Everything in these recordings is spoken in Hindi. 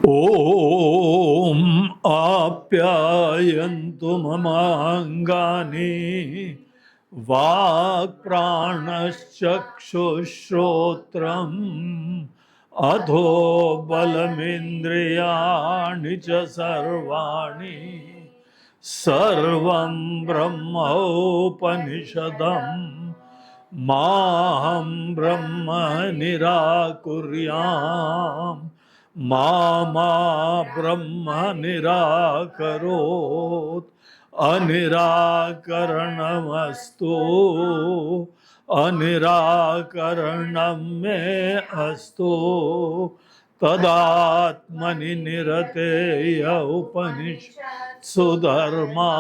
ॐ आप्यायन्तु ममाङ्गानि वाक्प्राणश्चक्षुश्रोत्रम् अधो बलमिन्द्रियाणि च सर्वाणि सर्वं ब्रह्मोपनिषदम् माहं ब्रह्म निराकुर्याम् मा ब्रह्म निराकरोत् अनिराकरणमस्तु अनिराकरणं मे अस्तु तदात्मनि निरतेय उपनिषत्सु धर्मा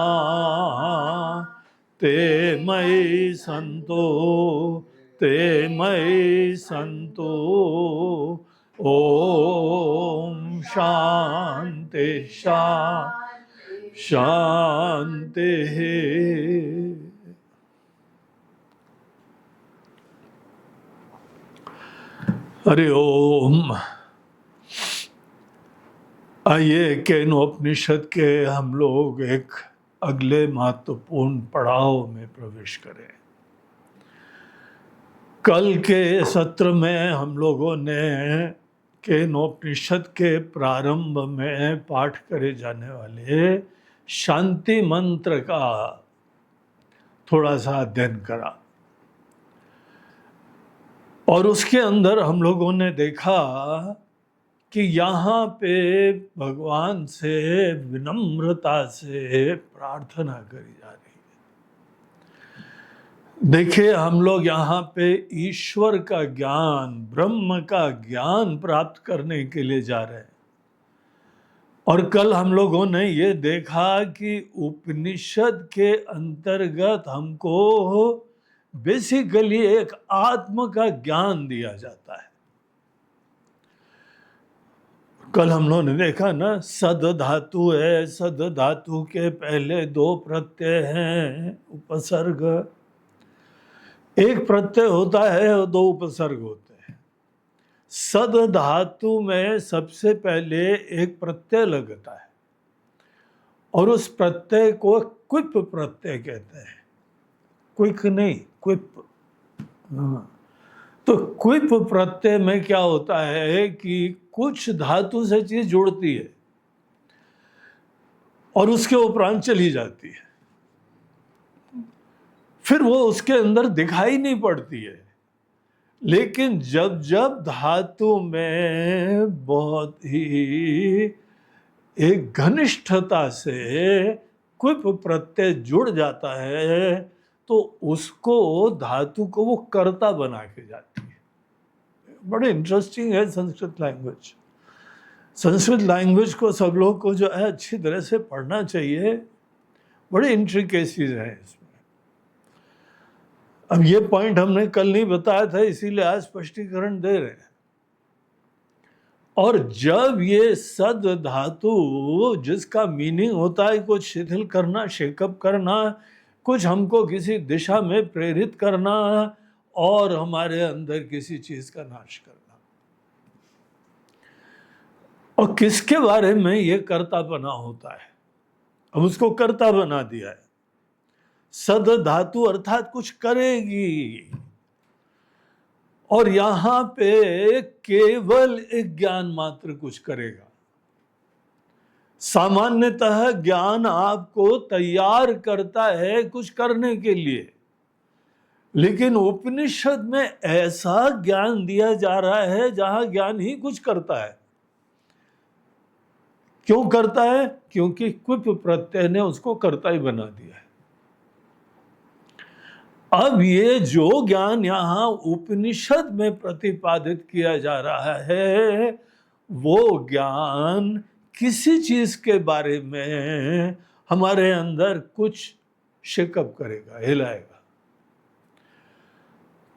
ते मयि सन्तु ओम शांति शांति। हरि ओम। आइए केनोपनिषद के हम लोग एक अगले महत्वपूर्ण पड़ाव में प्रवेश करें। कल के सत्र में हम लोगों ने केनोपनिषद के प्रारंभ में पाठ करे जाने वाले शांति मंत्र का थोड़ा सा अध्ययन करा और उसके अंदर हम लोगों ने देखा कि यहाँ पे भगवान से विनम्रता से प्रार्थना करी जा रही है। देखिए, हम लोग यहाँ पे ईश्वर का ज्ञान, ब्रह्म का ज्ञान प्राप्त करने के लिए जा रहे हैं। और कल हम लोगों ने ये देखा कि उपनिषद के अंतर्गत हमको बेसिकली एक आत्म का ज्ञान दिया जाता है। कल हम लोगों ने देखा ना, सद धातु है, सद धातु के पहले दो प्रत्यय हैं, उपसर्ग, एक प्रत्यय होता है और दो उपसर्ग होते हैं। सद धातु में सबसे पहले एक प्रत्यय लगता है और उस प्रत्यय को क्विप प्रत्यय कहते हैं। क्विक नहीं, क्विप। तो क्विप प्रत्यय में क्या होता है कि कुछ धातु से चीज जुड़ती है और उसके उपरांत चली जाती है, फिर वो उसके अंदर दिखाई नहीं पड़ती है। लेकिन जब जब धातु में बहुत ही एक घनिष्ठता से क्विप प्रत्यय जुड़ जाता है तो उसको, धातु को वो कर्ता बना के जाती है। बड़े इंटरेस्टिंग है संस्कृत लैंग्वेज। संस्कृत लैंग्वेज को सब लोग को जो है अच्छी तरह से पढ़ना चाहिए। बड़े इंट्रिकेसीज हैं इसमें। अब ये पॉइंट हमने कल नहीं बताया था, इसीलिए आज स्पष्टीकरण दे रहे हैं। और जब ये सद धातु, जिसका मीनिंग होता है कुछ शिथिल करना, शेकअप करना, कुछ हमको किसी दिशा में प्रेरित करना और हमारे अंदर किसी चीज का नाश करना, और किसके बारे में ये कर्ता बना होता है, अब उसको कर्ता बना दिया है। सद धातु अर्थात कुछ करेगी, और यहां पे केवल एक ज्ञान मात्र कुछ करेगा। सामान्यतः ज्ञान आपको तैयार करता है कुछ करने के लिए, लेकिन उपनिषद में ऐसा ज्ञान दिया जा रहा है जहां ज्ञान ही कुछ करता है। क्यों करता है? क्योंकि क्विप प्रत्यय ने उसको कर्ता ही बना दिया है। अब ये जो ज्ञान यहां उपनिषद में प्रतिपादित किया जा रहा है, वो ज्ञान किसी चीज के बारे में हमारे अंदर कुछ शेकअप करेगा, हिलाएगा,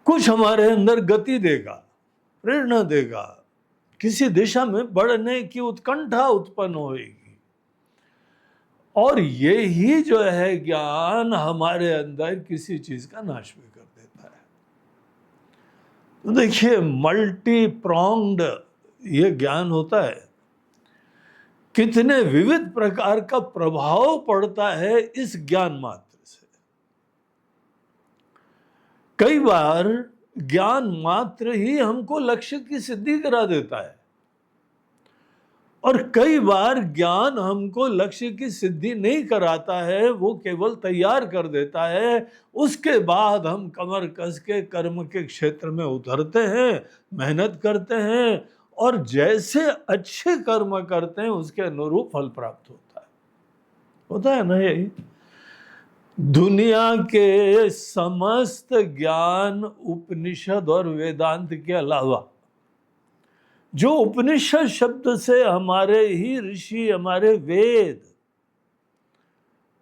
कुछ हमारे अंदर गति देगा, प्रेरणा देगा, किसी दिशा में बढ़ने की उत्कंठा उत्पन्न होगी। और यही जो है ज्ञान हमारे अंदर किसी चीज का नाश भी कर देता है। तो देखिए, मल्टी प्रॉन्ग्ड ये ज्ञान होता है। कितने विविध प्रकार का प्रभाव पड़ता है इस ज्ञान मात्र से। कई बार ज्ञान मात्र ही हमको लक्ष्य की सिद्धि करा देता है, और कई बार ज्ञान हमको लक्ष्य की सिद्धि नहीं कराता है, वो केवल तैयार कर देता है। उसके बाद हम कमर कस के कर्म के क्षेत्र में उतरते हैं, मेहनत करते हैं, और जैसे अच्छे कर्म करते हैं उसके अनुरूप फल प्राप्त होता है ना। यही दुनिया के समस्त ज्ञान उपनिषद और वेदांत के अलावा, जो उपनिषद शब्द से हमारे ही ऋषि, हमारे वेद,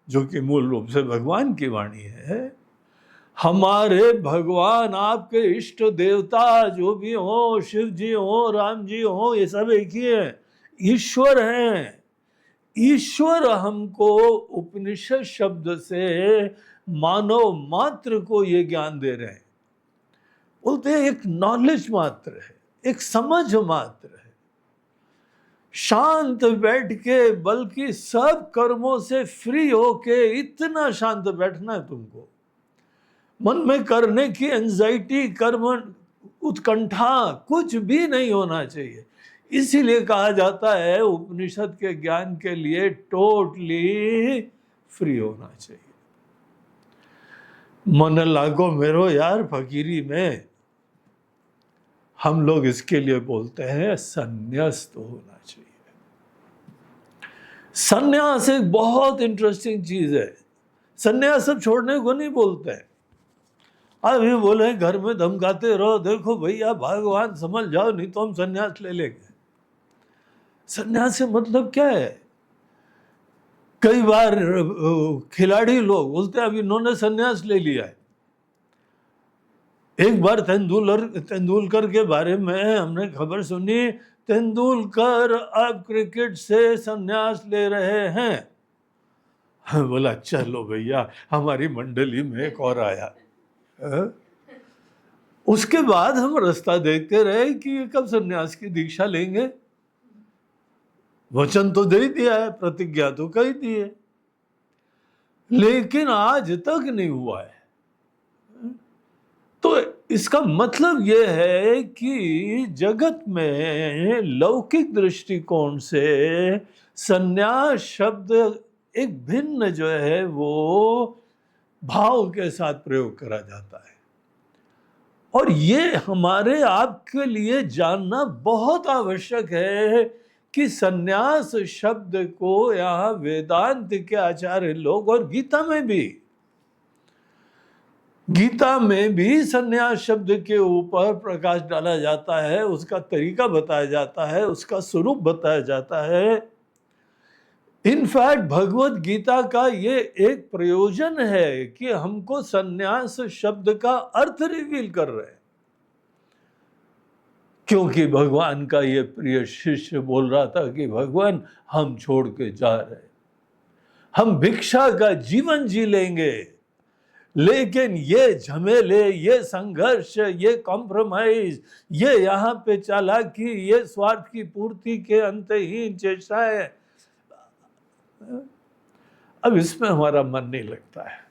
जो कि मूल रूप से भगवान की वाणी है, हमारे भगवान, आपके इष्ट देवता जो भी हो, शिव जी हो, राम जी हो, ये सब एक ही है, ईश्वर हैं। ईश्वर हमको उपनिषद शब्द से मानव मात्र को ये ज्ञान दे रहे हैं। बोलते हैं एक नॉलेज मात्र है, एक समझ मात्र है। शांत बैठ के, बल्कि सब कर्मों से फ्री होके, इतना शांत बैठना है तुमको, मन में करने की एंजाइटी, कर्म उत्कंठा कुछ भी नहीं होना चाहिए। इसीलिए कहा जाता है उपनिषद के ज्ञान के लिए टोटली फ्री होना चाहिए। मन लागो मेरो यार फकीरी में, हम लोग इसके लिए बोलते हैं संन्यास्त होना चाहिए। संन्यास एक बहुत इंटरेस्टिंग चीज है। संन्यास सब छोड़ने को नहीं बोलते हैं। अभी बोले घर में धमकाते रहो, देखो भैया भगवान समझ जाओ नहीं तो हम संन्यास ले लेंगे। संन्यास से मतलब क्या है? कई बार खिलाड़ी लोग बोलते हैं अभी इन्होंने संन्यास ले लिया है। एक बार तेंदुलकर के बारे में हमने खबर सुनी, तेंदुलकर अब क्रिकेट से संन्यास ले रहे हैं। बोला चलो भैया, हमारी मंडली में एक और आया। उसके बाद हम रास्ता देखते रहे कि ये कब संन्यास की दीक्षा लेंगे। वचन तो दे दिया है, प्रतिज्ञा तो कही दी है, लेकिन आज तक नहीं हुआ है। तो इसका मतलब यह है कि जगत में लौकिक दृष्टिकोण से संन्यास शब्द एक भिन्न जो है वो भाव के साथ प्रयोग करा जाता है, और ये हमारे आपके लिए जानना बहुत आवश्यक है कि संन्यास शब्द को यहाँ वेदांत के आचार्य लोग, और गीता में भी संन्यास शब्द के ऊपर प्रकाश डाला जाता है, उसका तरीका बताया जाता है, उसका स्वरूप बताया जाता है। इनफैक्ट भगवत गीता का ये एक प्रयोजन है कि हमको संन्यास शब्द का अर्थ रिवील कर रहे हैं, क्योंकि भगवान का ये प्रिय शिष्य बोल रहा था कि भगवान हम छोड़ के जा रहे, हम भिक्षा का जीवन जी लेंगे, लेकिन ये झमेले, ये संघर्ष, ये कॉम्प्रोमाइज, ये यहाँ पे चालाकी, ये स्वार्थ की पूर्ति के अंतहीन चेष्टाएं, अब इसमें हमारा मन नहीं लगता है।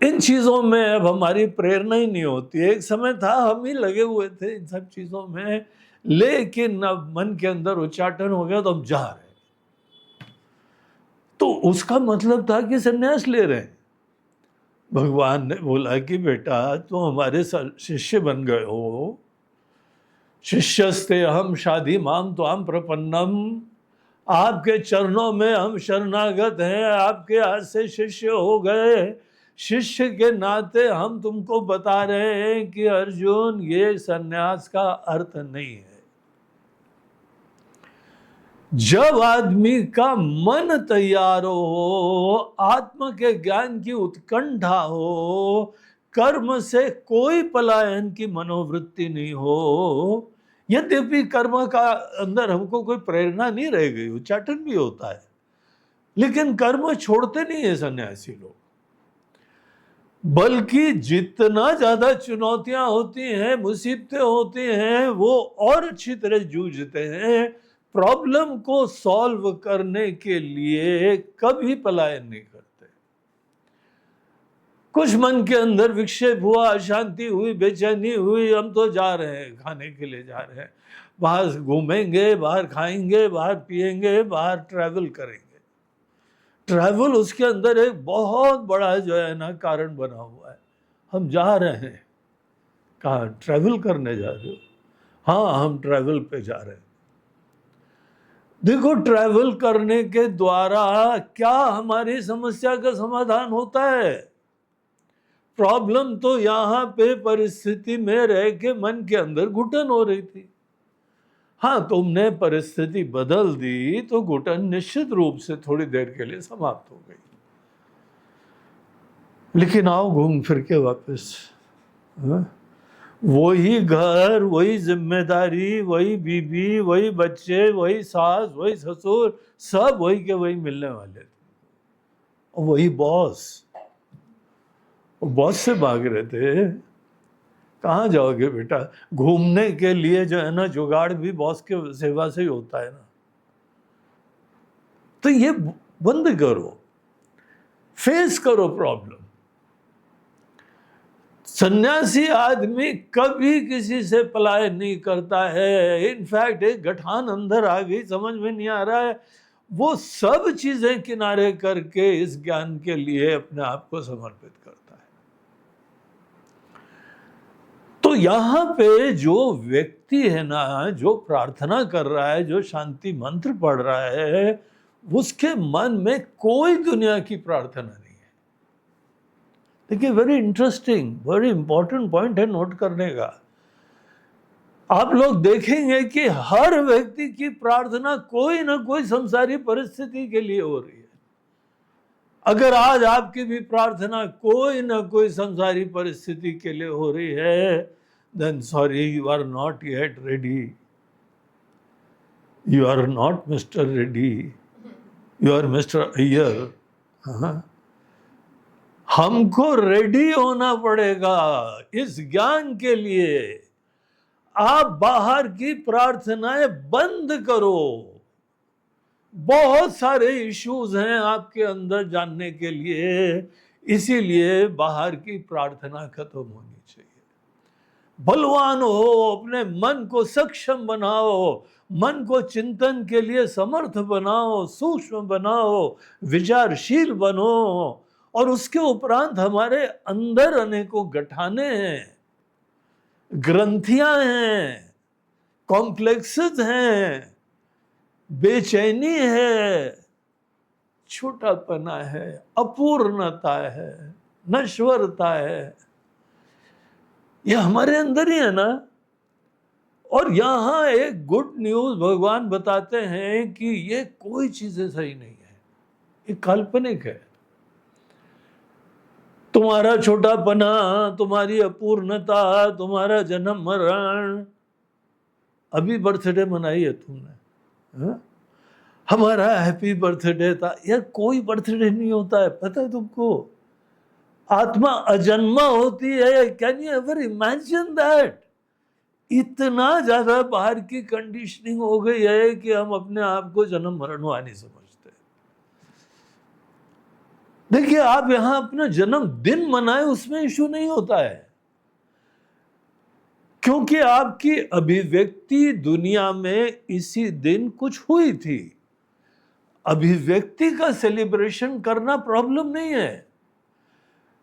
इन चीजों में अब हमारी प्रेरणा ही नहीं होती है। एक समय था हम ही लगे हुए थे इन सब चीजों में, लेकिन अब मन के अंदर उच्चाटन हो गया तो हम जा रहे। तो उसका मतलब था कि संन्यास ले रहे हैं। भगवान ने बोला कि बेटा तुम हमारे शिष्य बन गए हो, शिष्यस्ते हम शादी माम त्वाम प्रपन्नम, आपके चरणों में हम शरणागत हैं, आपके हाथ से शिष्य हो गए। शिष्य के नाते हम तुमको बता रहे हैं कि अर्जुन ये संन्यास का अर्थ नहीं है। जब आदमी का मन तैयार हो, आत्मा के ज्ञान की उत्कंठा हो, कर्म से कोई पलायन की मनोवृत्ति नहीं हो, यद्यपि कर्म का अंदर हमको कोई प्रेरणा नहीं रह गई, उच्चाटन भी होता है, लेकिन कर्म छोड़ते नहीं है सन्यासी लोग। बल्कि जितना ज्यादा चुनौतियां होती हैं, मुसीबतें होती हैं, वो और अच्छी तरह जूझते हैं, प्रॉब्लम को सॉल्व करने के लिए कभी पलायन नहीं करते। कुछ मन के अंदर विक्षेप हुआ, अशांति हुई, बेचैनी हुई, हम तो जा रहे हैं, खाने के लिए जा रहे हैं, बाहर घूमेंगे, बाहर खाएंगे, बाहर पिएंगे, बाहर ट्रैवल करेंगे। ट्रैवल उसके अंदर एक बहुत बड़ा जो है ना कारण बना हुआ है। हम जा रहे हैं, कहाँ ट्रैवल करने जा रहे हो? हाँ, हम ट्रैवल पे जा रहे हैं। देखो, ट्रैवल करने के द्वारा क्या हमारी समस्या का समाधान होता है? प्रॉब्लम तो यहां पे परिस्थिति में रह के मन के अंदर घुटन हो रही थी। हाँ, तुमने परिस्थिति बदल दी तो घुटन निश्चित रूप से थोड़ी देर के लिए समाप्त हो गई। लेकिन आओ घूम फिर के वापस, वही घर, वही जिम्मेदारी, वही बीबी, वही बच्चे, वही सास, वही ससुर, सब वही के वही मिलने वाले थे। और वही बॉस से भाग रहे थे। कहाँ जाओगे बेटा? घूमने के लिए जो है ना जुगाड़ भी बॉस के सेवा से ही होता है ना। तो ये बंद करो, फेस करो प्रॉब्लम। सन्यासी आदमी कभी किसी से पलायन नहीं करता है। इनफैक्ट एक गठान अंदर आ गई, समझ में नहीं आ रहा है, वो सब चीजें किनारे करके इस ज्ञान के लिए अपने आप को समर्पित करता है। तो यहां पे जो व्यक्ति है ना, जो प्रार्थना कर रहा है, जो शांति मंत्र पढ़ रहा है, उसके मन में कोई दुनिया की प्रार्थना नहीं है। देखिए, very interesting, very important point है नोट करने का। आप लोग देखेंगे कि हर व्यक्ति की प्रार्थना कोई ना कोई संसारी परिस्थिति के लिए हो रही है। अगर आज आपकी भी प्रार्थना कोई ना कोई संसारी परिस्थिति के लिए हो रही है, then sorry, you are not yet ready. You are not Mr. Ready. You are Mr. Iyer. हमको रेडी होना पड़ेगा इस ज्ञान के लिए। आप बाहर की प्रार्थनाएं बंद करो। बहुत सारे इश्यूज हैं आपके अंदर जानने के लिए, इसीलिए बाहर की प्रार्थना खत्म होनी चाहिए। बलवान हो, अपने मन को सक्षम बनाओ, मन को चिंतन के लिए समर्थ बनाओ, सूक्ष्म बनाओ, विचारशील बनो। और उसके उपरांत हमारे अंदर अनेकों गठाने हैं, ग्रंथियां हैं, कॉम्प्लेक्सेस हैं, बेचैनी है, छोटापना है, अपूर्णता है, नश्वरता है, ये हमारे अंदर ही है ना। और यहां एक गुड न्यूज भगवान बताते हैं कि ये कोई चीजें सही नहीं है, ये काल्पनिक है। तुम्हारा छोटापना, तुम्हारी अपूर्णता, तुम्हारा जन्म मरण, अभी बर्थडे मनाई है तुमने, हमारा हैप्पी बर्थडे था, यार कोई बर्थडे नहीं होता है, पता है तुमको? आत्मा अजन्मा होती है। Can you ever imagine that? इतना ज्यादा बाहर की कंडीशनिंग हो गई है कि हम अपने आप को जन्म मरणवान नहीं समझते। देखिए, आप यहां अपना जन्मदिन मनाए, उसमें इश्यू नहीं होता है, क्योंकि आपकी अभिव्यक्ति दुनिया में इसी दिन कुछ हुई थी। अभिव्यक्ति का सेलिब्रेशन करना प्रॉब्लम नहीं है,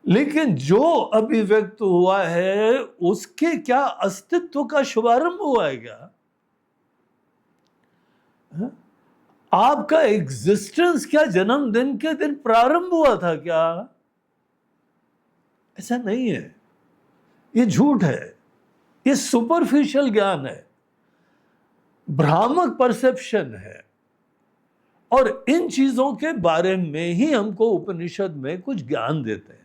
लेकिन जो अभिव्यक्त हुआ है उसके क्या अस्तित्व का शुभारंभ हुआ है क्या? आपका एग्जिस्टेंस क्या जन्मदिन के दिन प्रारंभ हुआ था क्या? ऐसा नहीं है, ये झूठ है, ये सुपरफिशियल ज्ञान है, भ्रामक परसेप्शन है। और इन चीजों के बारे में ही हमको उपनिषद में कुछ ज्ञान देते हैं।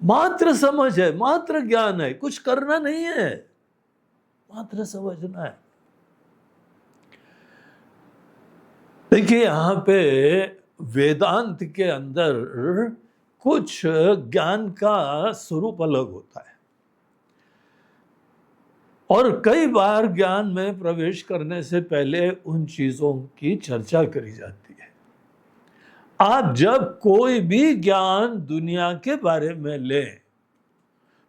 मात्र समझ है, मात्र ज्ञान है, कुछ करना नहीं है, मात्र समझना है। देखिए, यहां पे वेदांत के अंदर कुछ ज्ञान का स्वरूप अलग होता है। और कई बार ज्ञान में प्रवेश करने से पहले उन चीजों की चर्चा करी जाती है। आप जब कोई भी ज्ञान दुनिया के बारे में लें,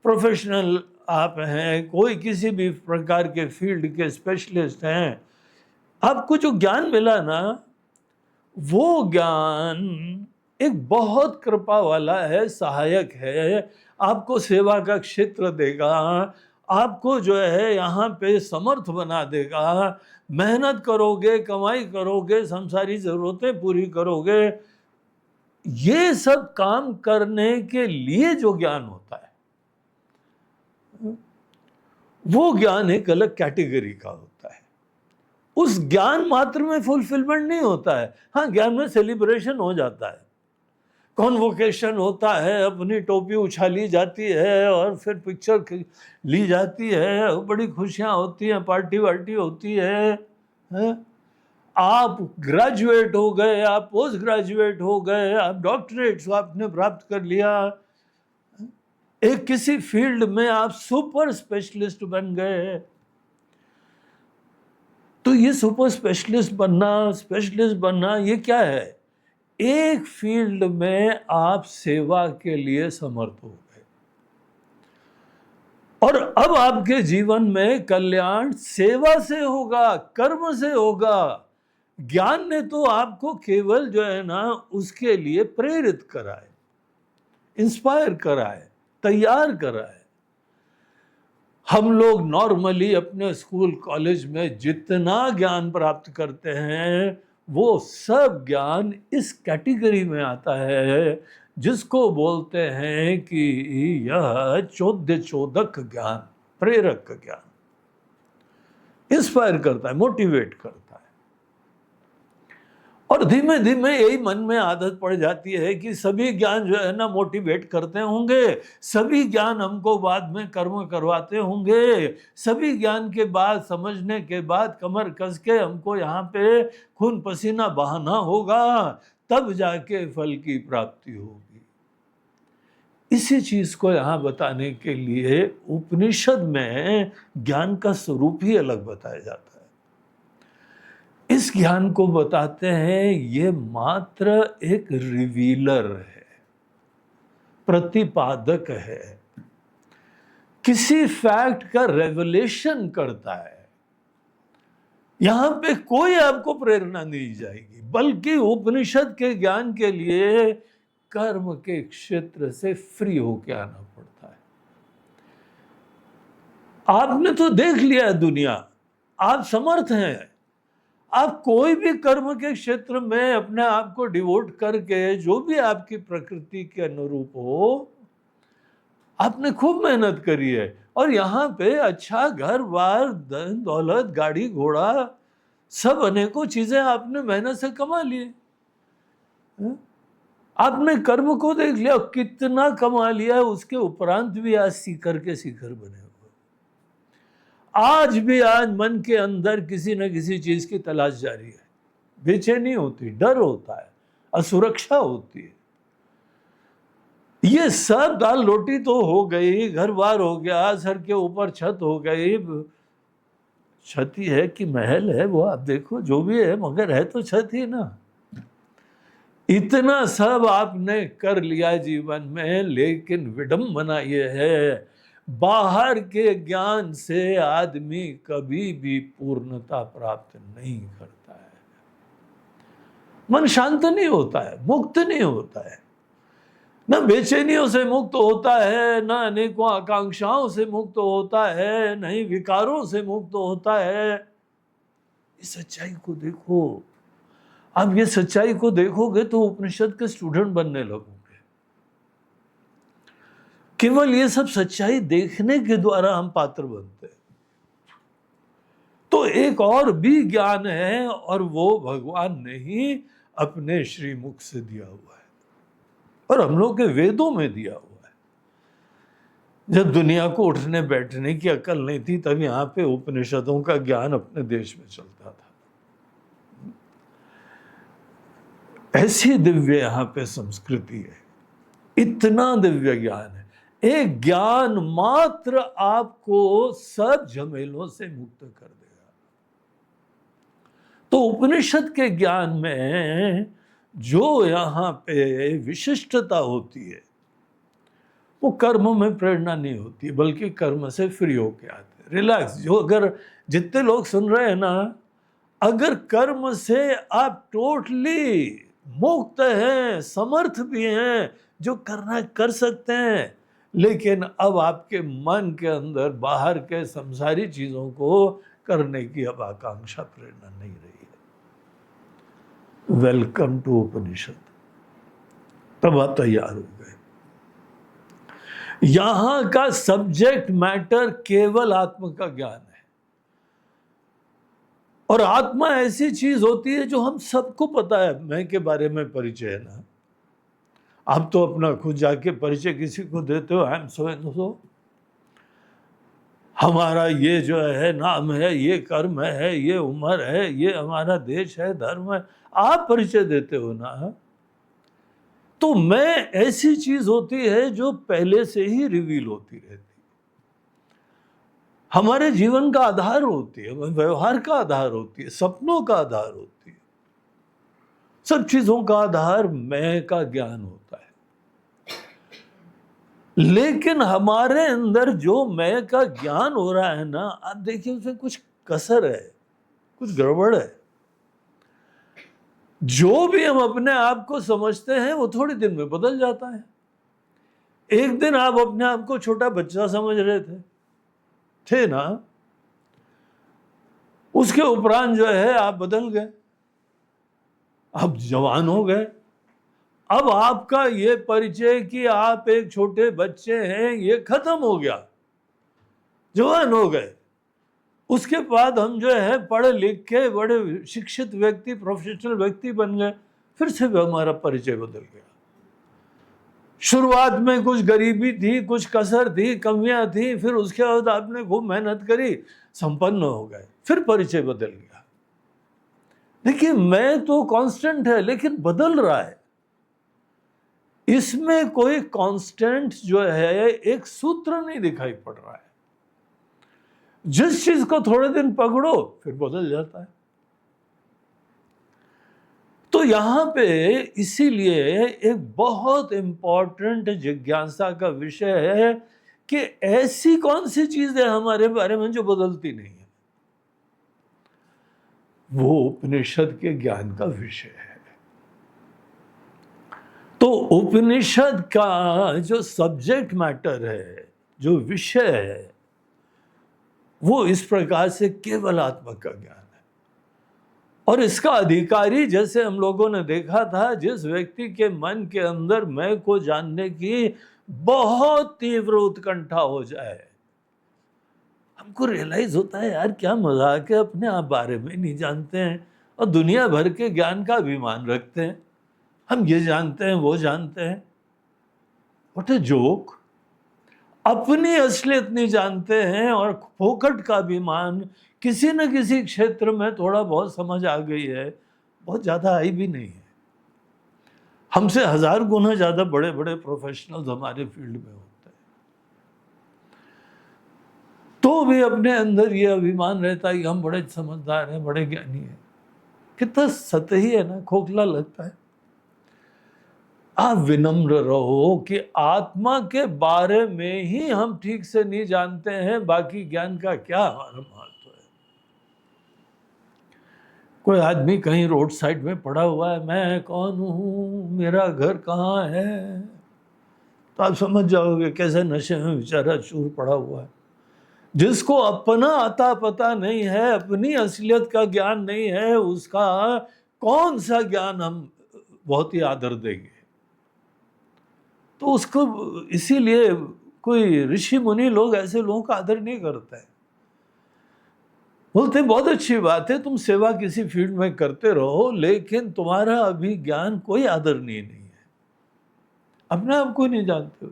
प्रोफेशनल आप हैं, कोई किसी भी प्रकार के फील्ड के स्पेशलिस्ट हैं, आपको जो ज्ञान मिला ना, वो ज्ञान एक बहुत कृपा वाला है, सहायक है, आपको सेवा का क्षेत्र देगा, आपको जो है यहाँ पे समर्थ बना देगा, मेहनत करोगे, कमाई करोगे, संसारी जरूरतें पूरी करोगे, ये सब काम करने के लिए जो ज्ञान होता है, वो ज्ञान एक अलग कैटेगरी का होता है। उस ज्ञान मात्र में फुलफिलमेंट नहीं होता है। हाँ, ज्ञान में सेलिब्रेशन हो जाता है, कॉन्वोकेशन होता है, अपनी टोपी उछाली जाती है और फिर पिक्चर ली जाती है, बड़ी खुशियां होती हैं, पार्टी वार्टी होती है? आप ग्रेजुएट हो गए, आप पोस्ट ग्रेजुएट हो गए, आप डॉक्टरेट आपने प्राप्त कर लिया, एक किसी फील्ड में आप सुपर स्पेशलिस्ट बन गए। तो ये सुपर स्पेशलिस्ट बनना ये क्या है? एक फील्ड में आप सेवा के लिए समर्थ हो गए और अब आपके जीवन में कल्याण सेवा से होगा, कर्म से होगा। ज्ञान ने तो आपको केवल जो है ना उसके लिए प्रेरित करा है, इंस्पायर करा है, तैयार करा है। हम लोग नॉर्मली अपने स्कूल कॉलेज में जितना ज्ञान प्राप्त करते हैं वो सब ज्ञान इस कैटेगरी में आता है जिसको बोलते हैं कि यह चोदक ज्ञान, प्रेरक ज्ञान, इंस्पायर करता है, मोटिवेट करता है। और धीमे धीमे यही मन में आदत पड़ जाती है कि सभी ज्ञान जो है ना मोटिवेट करते होंगे, सभी ज्ञान हमको बाद में कर्म करवाते होंगे, सभी ज्ञान के बाद, समझने के बाद कमर कस के हमको यहाँ पे खून पसीना बहाना होगा, तब जाके फल की प्राप्ति होगी। इसी चीज को यहाँ बताने के लिए उपनिषद में ज्ञान का स्वरूप ही अलग बताया जाता है। इस ज्ञान को बताते हैं ये मात्र एक रिवीलर है, प्रतिपादक है, किसी फैक्ट का रेवलेशन करता है। यहां पे कोई आपको प्रेरणा नहीं जाएगी, बल्कि उपनिषद के ज्ञान के लिए कर्म के क्षेत्र से फ्री होके आना पड़ता है। आपने तो देख लिया दुनिया, आप समर्थ हैं, आप कोई भी कर्म के क्षेत्र में अपने आप को डिवोट करके जो भी आपकी प्रकृति के अनुरूप हो, आपने खूब मेहनत करी है और यहाँ पे अच्छा घर बार, धन दौलत, गाड़ी घोड़ा, सब अनेकों चीजें आपने मेहनत से कमा लिए। आपने कर्म को देख लिया, कितना कमा लिया, उसके उपरांत भी आज सीकर के शिखर बने हुए। आज भी आज मन के अंदर किसी न किसी चीज की तलाश जारी है, बेचैनी होती, डर होता है, असुरक्षा होती है। ये सब दाल रोटी तो हो गई, घर बार हो गया, सर के ऊपर छत हो गई, छत ही है कि महल है वो आप देखो, जो भी है, मगर है तो छत ही ना। इतना सब आपने कर लिया जीवन में, लेकिन विडंबना ये है बाहर के ज्ञान से आदमी कभी भी पूर्णता प्राप्त नहीं करता है। मन शांत नहीं होता है, मुक्त नहीं होता है, न बेचैनियों से मुक्त होता है, न अनेकों आकांक्षाओं से मुक्त होता है, न ही विकारों से मुक्त होता है। इस सच्चाई को देखो, आप ये सच्चाई को देखोगे तो उपनिषद के स्टूडेंट बनने लगोगे। केवल ये सब सच्चाई देखने के द्वारा हम पात्र बनते हैं। तो एक और भी ज्ञान है और वो भगवान ने ही अपने श्रीमुख से दिया हुआ है और हम लोग के वेदों में दिया हुआ है। जब दुनिया को उठने बैठने की अकल नहीं थी, तब यहाँ पे उपनिषदों का ज्ञान अपने देश में चलता था। ऐसी दिव्य यहाँ पे संस्कृति है, इतना दिव्य ज्ञान है, एक ज्ञान मात्र आपको सब झमेलों से मुक्त कर देगा। तो उपनिषद के ज्ञान में जो यहाँ पे विशिष्टता होती है वो कर्म में प्रेरणा नहीं होती, बल्कि कर्म से फ्री होके आते, रिलैक्स। जो अगर जितने लोग सुन रहे हैं ना, अगर कर्म से आप टोटली मुक्त हैं, समर्थ भी हैं, जो करना कर सकते हैं, लेकिन अब आपके मन के अंदर बाहर के संसारी चीजों को करने की अब आकांक्षा, प्रेरणा नहीं रही है। वेलकम टू उपनिषद। तब आप तैयार हो गए। यहां का सब्जेक्ट मैटर केवल आत्मा का ज्ञान है, और आत्मा ऐसी चीज होती है जो हम सबको पता है। मैं के बारे में परिचय है ना, आप तो अपना खुद जाके परिचय किसी को देते हो, I am so and so, हमारा ये जो है नाम है, ये कर्म है, ये उम्र है, ये हमारा देश है, धर्म है, आप परिचय देते हो ना। तो मैं ऐसी चीज होती है जो पहले से ही रिवील होती रहती, हमारे जीवन का आधार होती है, व्यवहार का आधार होती है, सपनों का आधार होती है, सब चीजों का आधार मैं का ज्ञान होता है। लेकिन हमारे अंदर जो मैं का ज्ञान हो रहा है ना, आप देखिए उसमें कुछ कसर है, कुछ गड़बड़ है। जो भी हम अपने आप को समझते हैं वो थोड़े दिन में बदल जाता है। एक दिन आप अपने आप को छोटा बच्चा समझ रहे थे ना, उसके उपरांत जो है आप बदल गए, आप जवान हो गए। अब आपका ये परिचय कि आप एक छोटे बच्चे हैं ये खत्म हो गया, जवान हो गए। उसके बाद हम जो है पढ़े लिख के बड़े शिक्षित व्यक्ति, प्रोफेशनल व्यक्ति बन गए, फिर से हमारा परिचय बदल गया। शुरुआत में कुछ गरीबी थी, कुछ कसर थी, कमियां थी, फिर उसके बाद आपने खूब मेहनत करी, संपन्न हो गए, फिर परिचय बदल गया। देखिए मैं तो कांस्टेंट है, लेकिन बदल रहा है। इसमें कोई कांस्टेंट जो है, एक सूत्र नहीं दिखाई पड़ रहा है। जिस चीज को थोड़े दिन पकड़ो फिर बदल जाता है। तो यहां पे इसीलिए एक बहुत इंपॉर्टेंट जिज्ञासा का विषय है कि ऐसी कौन सी चीज है हमारे बारे में जो बदलती नहीं है। वो उपनिषद के ज्ञान का विषय है। तो उपनिषद का जो सब्जेक्ट मैटर है, जो विषय है, वो इस प्रकार से केवल आत्मा का ज्ञान है। और इसका अधिकारी, जैसे हम लोगों ने देखा था, जिस व्यक्ति के मन के अंदर मैं को जानने की बहुत तीव्र उत्कंठा हो जाए, हमको रियलाइज होता है यार क्या मजाक है, अपने आप बारे में नहीं जानते हैं और दुनिया भर के ज्ञान का अभिमान रखते हैं। हम ये जानते हैं, वो जानते हैं, व्हाट ए जोक। अपनी असलियत नहीं जानते हैं और फोकट का अभिमान, किसी न किसी क्षेत्र में थोड़ा बहुत समझ आ गई है, बहुत ज्यादा आई भी नहीं है। हमसे 1000 गुना ज्यादा बड़े बड़े प्रोफेशनल्स हमारे फील्ड में होते हैं, तो भी अपने अंदर ये अभिमान रहता है कि हम बड़े समझदार हैं, बड़े ज्ञानी हैं। कितना सतही है ना, खोखला लगता है। आप विनम्र रहो कि आत्मा के बारे में ही हम ठीक से नहीं जानते हैं, बाकी ज्ञान का क्या हमारा महत्व है। कोई आदमी कहीं रोड साइड में पड़ा हुआ है, मैं कौन हूं, मेरा घर कहाँ है, तो आप समझ जाओगे कैसे नशे में बेचारा चूर पड़ा हुआ है। जिसको अपना आता पता नहीं है, अपनी असलियत का ज्ञान नहीं है, उसका कौन सा ज्ञान हम बहुत ही आदर देंगे। तो उसको इसीलिए कोई ऋषि मुनि लोग ऐसे लोगों का आदर नहीं करते हैं। बोलते बहुत अच्छी बात है, तुम सेवा किसी फील्ड में करते रहो, लेकिन तुम्हारा अभी ज्ञान कोई आदरणीय नहीं है, अपने आप को नहीं जानते हो।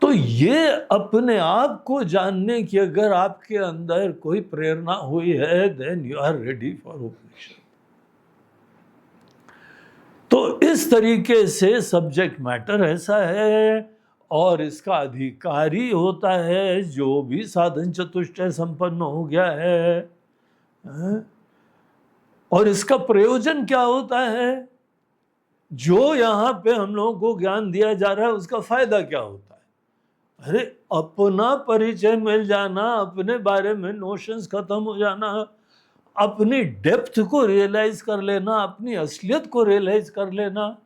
तो ये अपने आप को जानने की अगर आपके अंदर कोई प्रेरणा हुई है, then you are ready for Upanishad. तो इस तरीके से सब्जेक्ट मैटर ऐसा है और इसका अधिकारी होता है जो भी साधन चतुष्टय संपन्न हो गया है। हैं? और इसका प्रयोजन क्या होता है? जो यहाँ पे हम लोगों को ज्ञान दिया जा रहा है उसका फायदा क्या होता है? अरे अपना परिचय मिल जाना, अपने बारे में नोशंस खत्म हो जाना, अपनी डेप्थ को रियलाइज कर लेना, अपनी असलियत को रियलाइज कर लेना।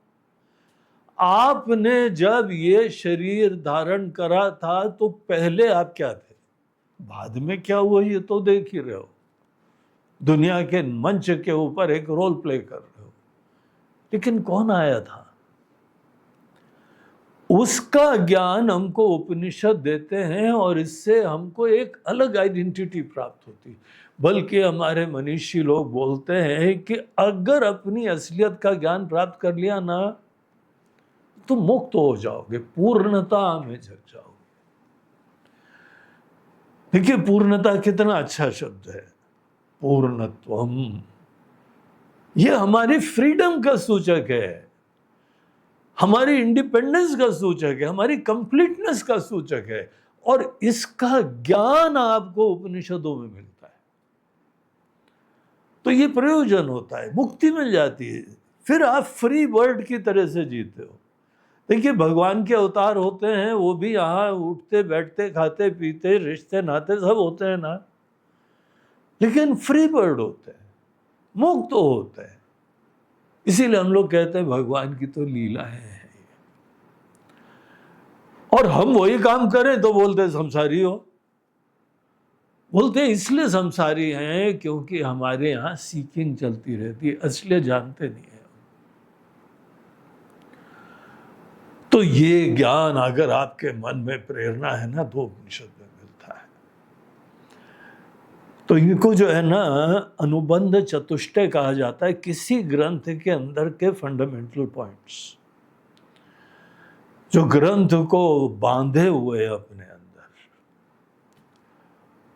आपने जब ये शरीर धारण करा था तो पहले आप क्या थे, बाद में क्या हुआ ये तो देख ही रहे हो। दुनिया के मंच के ऊपर एक रोल प्ले कर रहे हो, लेकिन कौन आया था? उसका ज्ञान हमको उपनिषद देते हैं और इससे हमको एक अलग आइडेंटिटी प्राप्त होती है। बल्कि हमारे मनीषी लोग बोलते हैं कि अगर अपनी असलियत का ज्ञान प्राप्त कर लिया ना तो मुक्त हो जाओगे, पूर्णता में जग जाओगे। देखिए पूर्णता कितना अच्छा शब्द है, पूर्णत्वम। ये हमारी फ्रीडम का सूचक है, हमारी इंडिपेंडेंस का सूचक है, हमारी कंप्लीटनेस का सूचक है। और इसका ज्ञान आपको उपनिषदों में मिलता है तो ये प्रयोजन होता है, मुक्ति मिल जाती है, फिर आप फ्री बर्ड की तरह से जीते हो। देखिए भगवान के अवतार होते हैं, वो भी यहाँ उठते बैठते खाते पीते रिश्ते नाते सब होते हैं ना, लेकिन फ्री बर्ड होते हैं, मुक्त होते हैं। इसीलिए हम लोग कहते हैं भगवान की तो लीला है। और हम वही काम करें तो बोलते संसारी हो। बोलते इसलिए संसारी हैं क्योंकि हमारे यहाँ सीकिंग चलती रहती है, असलियत जानते नहीं है। तो ये ज्ञान अगर आपके मन में प्रेरणा है ना तो उपनिषद में मिलता है। तो इनको जो है ना अनुबंध चतुष्टय कहा जाता है, किसी ग्रंथ के अंदर के फंडामेंटल पॉइंट्स जो ग्रंथ को बांधे हुए अपने अंदर।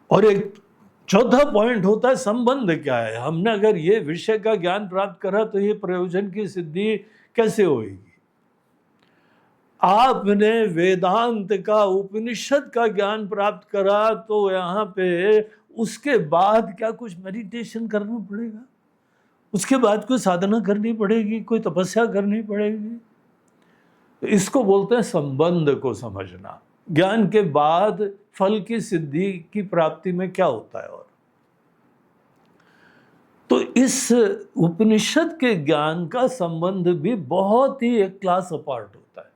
और एक चौथा पॉइंट होता है संबंध क्या है। हमने अगर ये विषय का ज्ञान प्राप्त करा तो ये प्रयोजन की सिद्धि कैसे होगी। आपने वेदांत का उपनिषद का ज्ञान प्राप्त करा तो यहाँ पे उसके बाद क्या कुछ मेडिटेशन करना पड़ेगा, उसके बाद कोई साधना करनी पड़ेगी, कोई तपस्या करनी पड़ेगी। तो इसको बोलते हैं संबंध को समझना। ज्ञान के बाद फल की सिद्धि की प्राप्ति में क्या होता है। और तो इस उपनिषद के ज्ञान का संबंध भी बहुत ही एक क्लास अपार्ट होता है।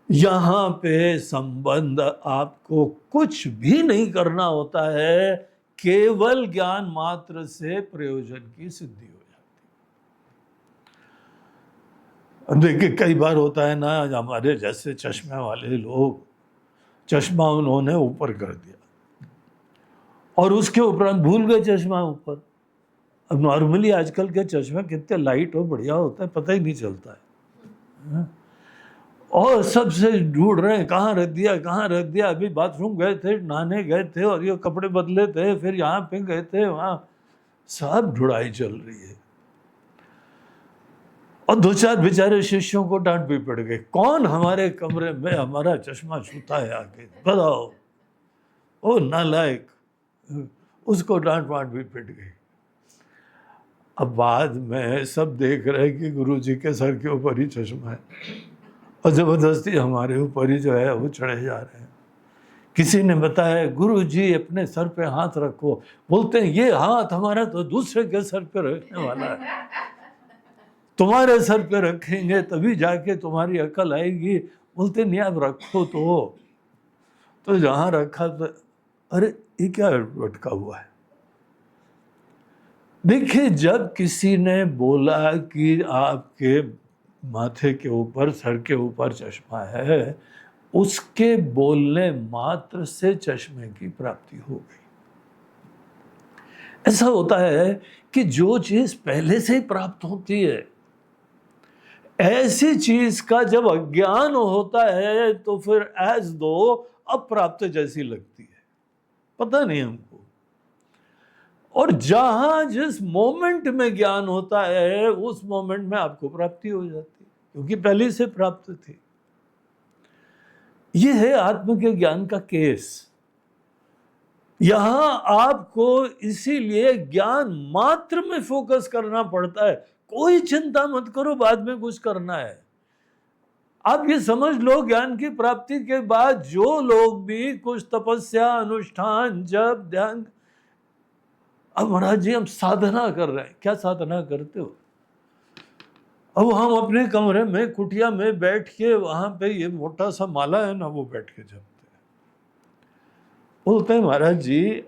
यहां पे संबंध आपको कुछ भी नहीं करना होता है, केवल ज्ञान मात्र से प्रयोजन की सिद्धि हो जाती है। देखिए कई बार होता है ना, हमारे जैसे चश्मे वाले लोग, चश्मा उन्होंने ऊपर कर दिया और उसके उपरांत भूल गए चश्मा ऊपर। अब नॉर्मली आजकल के चश्मे कितने लाइट हो बढ़िया होता है, पता ही नहीं चलता है। और सबसे ढूंढ रहे हैं कहाँ रख दिया, कहाँ रख दिया। अभी बाथरूम गए थे, नहाने गए थे और ये कपड़े बदले थे, फिर यहाँ पे गए थे, वहाँ सब ढुड़ाई चल रही है। और दो चार बेचारे शिष्यों को डांट भी पड़ गई, कौन हमारे कमरे में हमारा चश्मा छूता है आके बताओ। ओ नालायक, उसको डांट वांट भी पिट गई। अब बाद में सब देख रहे हैं कि गुरुजी के सर के ऊपर ही चश्मा है और जबरदस्ती हमारे ऊपर ही जो है वो चढ़े जा रहे हैं। किसी ने बताया गुरुजी अपने सर पे हाथ रखो, बोलते हैं ये हाथ हमारा तो दूसरे के सर पे रखने वाला है, तुम्हारे सर पे रखेंगे तभी जाके तुम्हारी अकल आएगी। बोलते नहीं आप रखो तो जहां रखा तो अरे ये क्या लटका हुआ है। देखिए जब किसी ने बोला कि आपके माथे के ऊपर सर के ऊपर चश्मा है, उसके बोलने मात्र से चश्मे की प्राप्ति हो गई। ऐसा होता है कि जो चीज पहले से ही प्राप्त होती है, ऐसी चीज का जब अज्ञान होता है तो फिर एज दो अप्राप्त जैसी लगती है, पता नहीं हमको। और जहां जिस मोमेंट में ज्ञान होता है उस मोमेंट में आपको प्राप्ति हो जाती है, क्योंकि पहले से प्राप्त थी। ये है आत्म के ज्ञान का केस। यहां आपको इसीलिए ज्ञान मात्र में फोकस करना पड़ता है। कोई चिंता मत करो बाद में कुछ करना है। आप ये समझ लो, ज्ञान की प्राप्ति के बाद जो लोग भी कुछ तपस्या, अनुष्ठान, जप, ध्यान, अब महाराज जी हम साधना कर रहे हैं, क्या साधना करते हो? अब हम अपने कमरे में कुटिया में बैठ के वहां पे ये मोटा सा माला है ना, वो बैठ के जपते हैं। बोलते हैं महाराज जी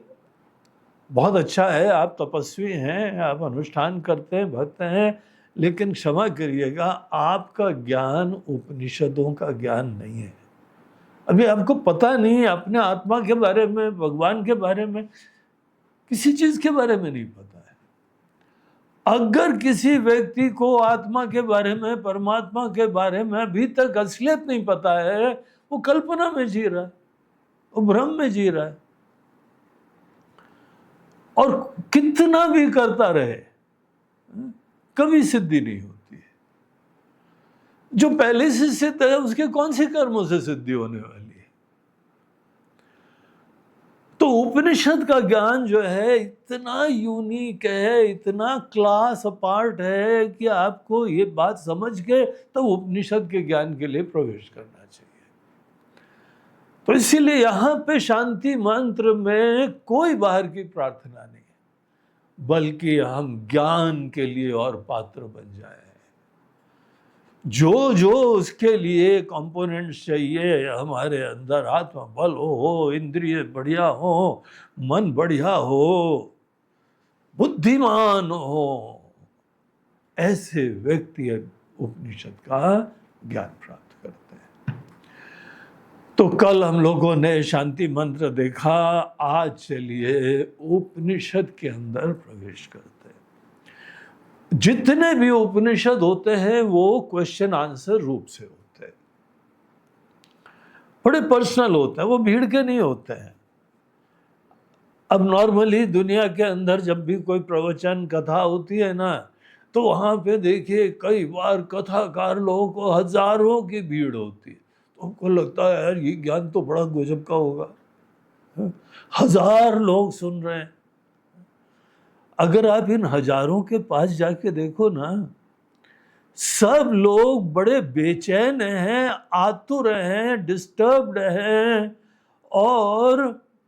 बहुत अच्छा है, आप तपस्वी हैं, आप अनुष्ठान करते हैं, भक्त हैं, लेकिन क्षमा करिएगा आपका ज्ञान उपनिषदों का ज्ञान नहीं है। अभी आपको पता नहीं है अपने आत्मा के बारे में, भगवान के बारे में, किसी चीज के बारे में नहीं पता है। अगर किसी व्यक्ति को आत्मा के बारे में, परमात्मा के बारे में अभी तक असलियत नहीं पता है, वो कल्पना में जी रहा है, वो भ्रम में जी रहा है, और कितना भी करता रहे कभी सिद्धि नहीं होती है। जो पहले से सिद्ध है उसके कौन से कर्मों से सिद्धि होने वाली है? तो उपनिषद का ज्ञान जो है इतना यूनिक है, इतना क्लास अपार्ट है कि आपको ये बात समझ के तब उपनिषद के ज्ञान के लिए प्रवेश करना चाहिए। तो इसीलिए यहां पे शांति मंत्र में कोई बाहर की प्रार्थना नहीं, बल्कि हम ज्ञान के लिए और पात्र बन जाए। जो जो उसके लिए कंपोनेंट्स चाहिए, हमारे अंदर आत्मा बल हो, इंद्रिय बढ़िया हो, मन बढ़िया हो, बुद्धिमान हो, ऐसे व्यक्ति उपनिषद का ज्ञान प्राप्त करते हैं। तो कल हम लोगों ने शांति मंत्र देखा, आज चलिए उपनिषद के अंदर प्रवेश करते हैं। जितने भी उपनिषद होते हैं वो क्वेश्चन आंसर रूप से होते हैं, बड़े पर्सनल होते हैं, वो भीड़ के नहीं होते हैं। अब नॉर्मली दुनिया के अंदर जब भी कोई प्रवचन कथा होती है ना, तो वहां पे देखिए कई बार कथाकार लोगों को हजारों की भीड़ होती है, तो हमको लगता है यार ये ज्ञान तो बड़ा गजब का होगा, हजार लोग सुन रहे हैं। अगर आप इन हजारों के पास जाके देखो ना, सब लोग बड़े बेचैन हैं, आतुर हैं, डिस्टर्ब्ड हैं, और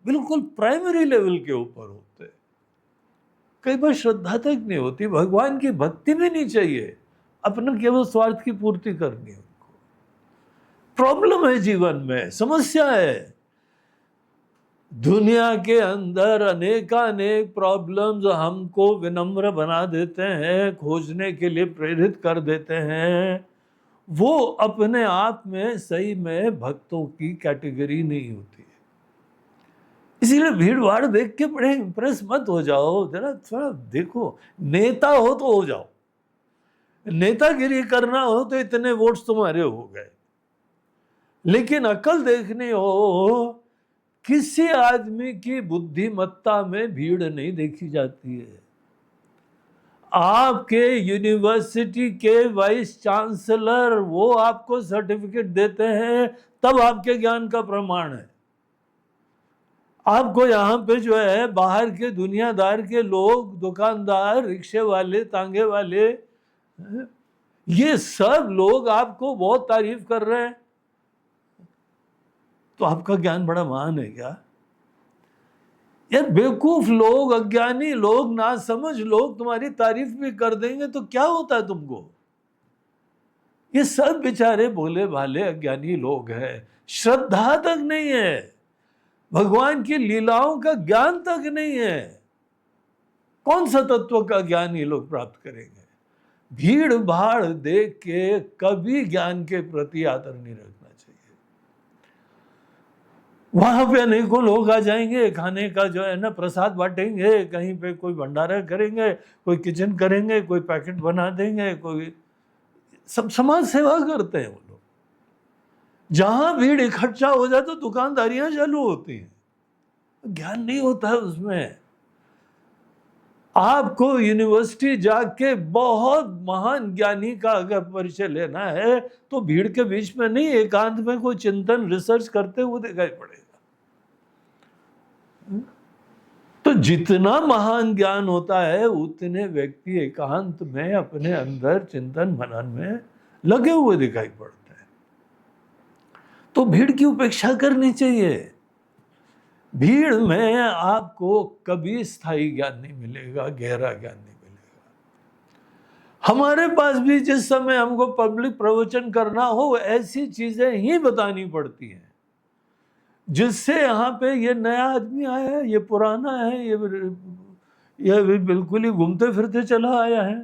बिल्कुल प्राइमरी लेवल के ऊपर होते हैं। कई बार श्रद्धा तक नहीं होती, भगवान की भक्ति भी नहीं चाहिए, अपना केवल स्वार्थ की पूर्ति करनी है उनको। प्रॉब्लम है जीवन में, समस्या है। दुनिया के अंदर अनेकानेक प्रॉब्लम्स हमको विनम्र बना देते हैं, खोजने के लिए प्रेरित कर देते हैं। वो अपने आप में सही में भक्तों की कैटेगरी नहीं होती है। इसीलिए भीड़ भाड़ देख के बड़े इंप्रेस मत हो जाओ, जरा थोड़ा देखो, नेता हो तो हो जाओ, नेतागिरी करना हो तो इतने वोट्स तुम्हारे हो गए, लेकिन अकल देखनी हो, किसी आदमी की बुद्धिमत्ता में भीड़ नहीं देखी जाती है। आपके यूनिवर्सिटी के वाइस चांसलर वो आपको सर्टिफिकेट देते हैं, तब आपके ज्ञान का प्रमाण है। आपको यहाँ पे जो है बाहर के दुनियादार के लोग, दुकानदार, रिक्शे वाले, तांगे वाले, ये सब लोग आपको बहुत तारीफ कर रहे हैं, तो आपका ज्ञान बड़ा महान है क्या? यार बेवकूफ लोग, अज्ञानी लोग, नासमझ लोग तुम्हारी तारीफ भी कर देंगे तो क्या होता है तुमको? ये सब बेचारे भोले भाले अज्ञानी लोग हैं, श्रद्धा तक नहीं है, भगवान की लीलाओं का ज्ञान तक नहीं है। कौन सा तत्व का ज्ञान ये लोग प्राप्त करेंगे? भीड़ भाड़ देख के कभी ज्ञान के प्रति आदर नहीं रखना चाहिए। वहां पे अनेकों लोग आ जाएंगे, खाने का जो है ना प्रसाद बांटेंगे, कहीं पे कोई भंडारा करेंगे, कोई किचन करेंगे, कोई पैकेट बना देंगे, कोई सब समाज सेवा करते हैं वो लोग। जहां भीड़ इकट्ठा हो जाए तो दुकानदारियां चालू होती हैं, ज्ञान नहीं होता है उसमें। आपको यूनिवर्सिटी जाके बहुत महान ज्ञानी का अगर परिचय लेना है तो भीड़ के बीच में नहीं, एकांत में कोई चिंतन रिसर्च करते हुए दिखाई पड़ेगा। तो जितना महान ज्ञान होता है उतने व्यक्ति एकांत में अपने अंदर चिंतन मनन में लगे हुए दिखाई पड़ते हैं। तो भीड़ की उपेक्षा करनी चाहिए। भीड़ में आपको कभी स्थायी ज्ञान नहीं मिलेगा, गहरा ज्ञान नहीं मिलेगा। हमारे पास भी जिस समय हमको पब्लिक प्रवचन करना हो ऐसी चीजें ही बतानी पड़ती हैं जिससे यहाँ पे ये नया आदमी आया है, ये पुराना है, ये भी बिल्कुल ही घूमते फिरते चला आया है,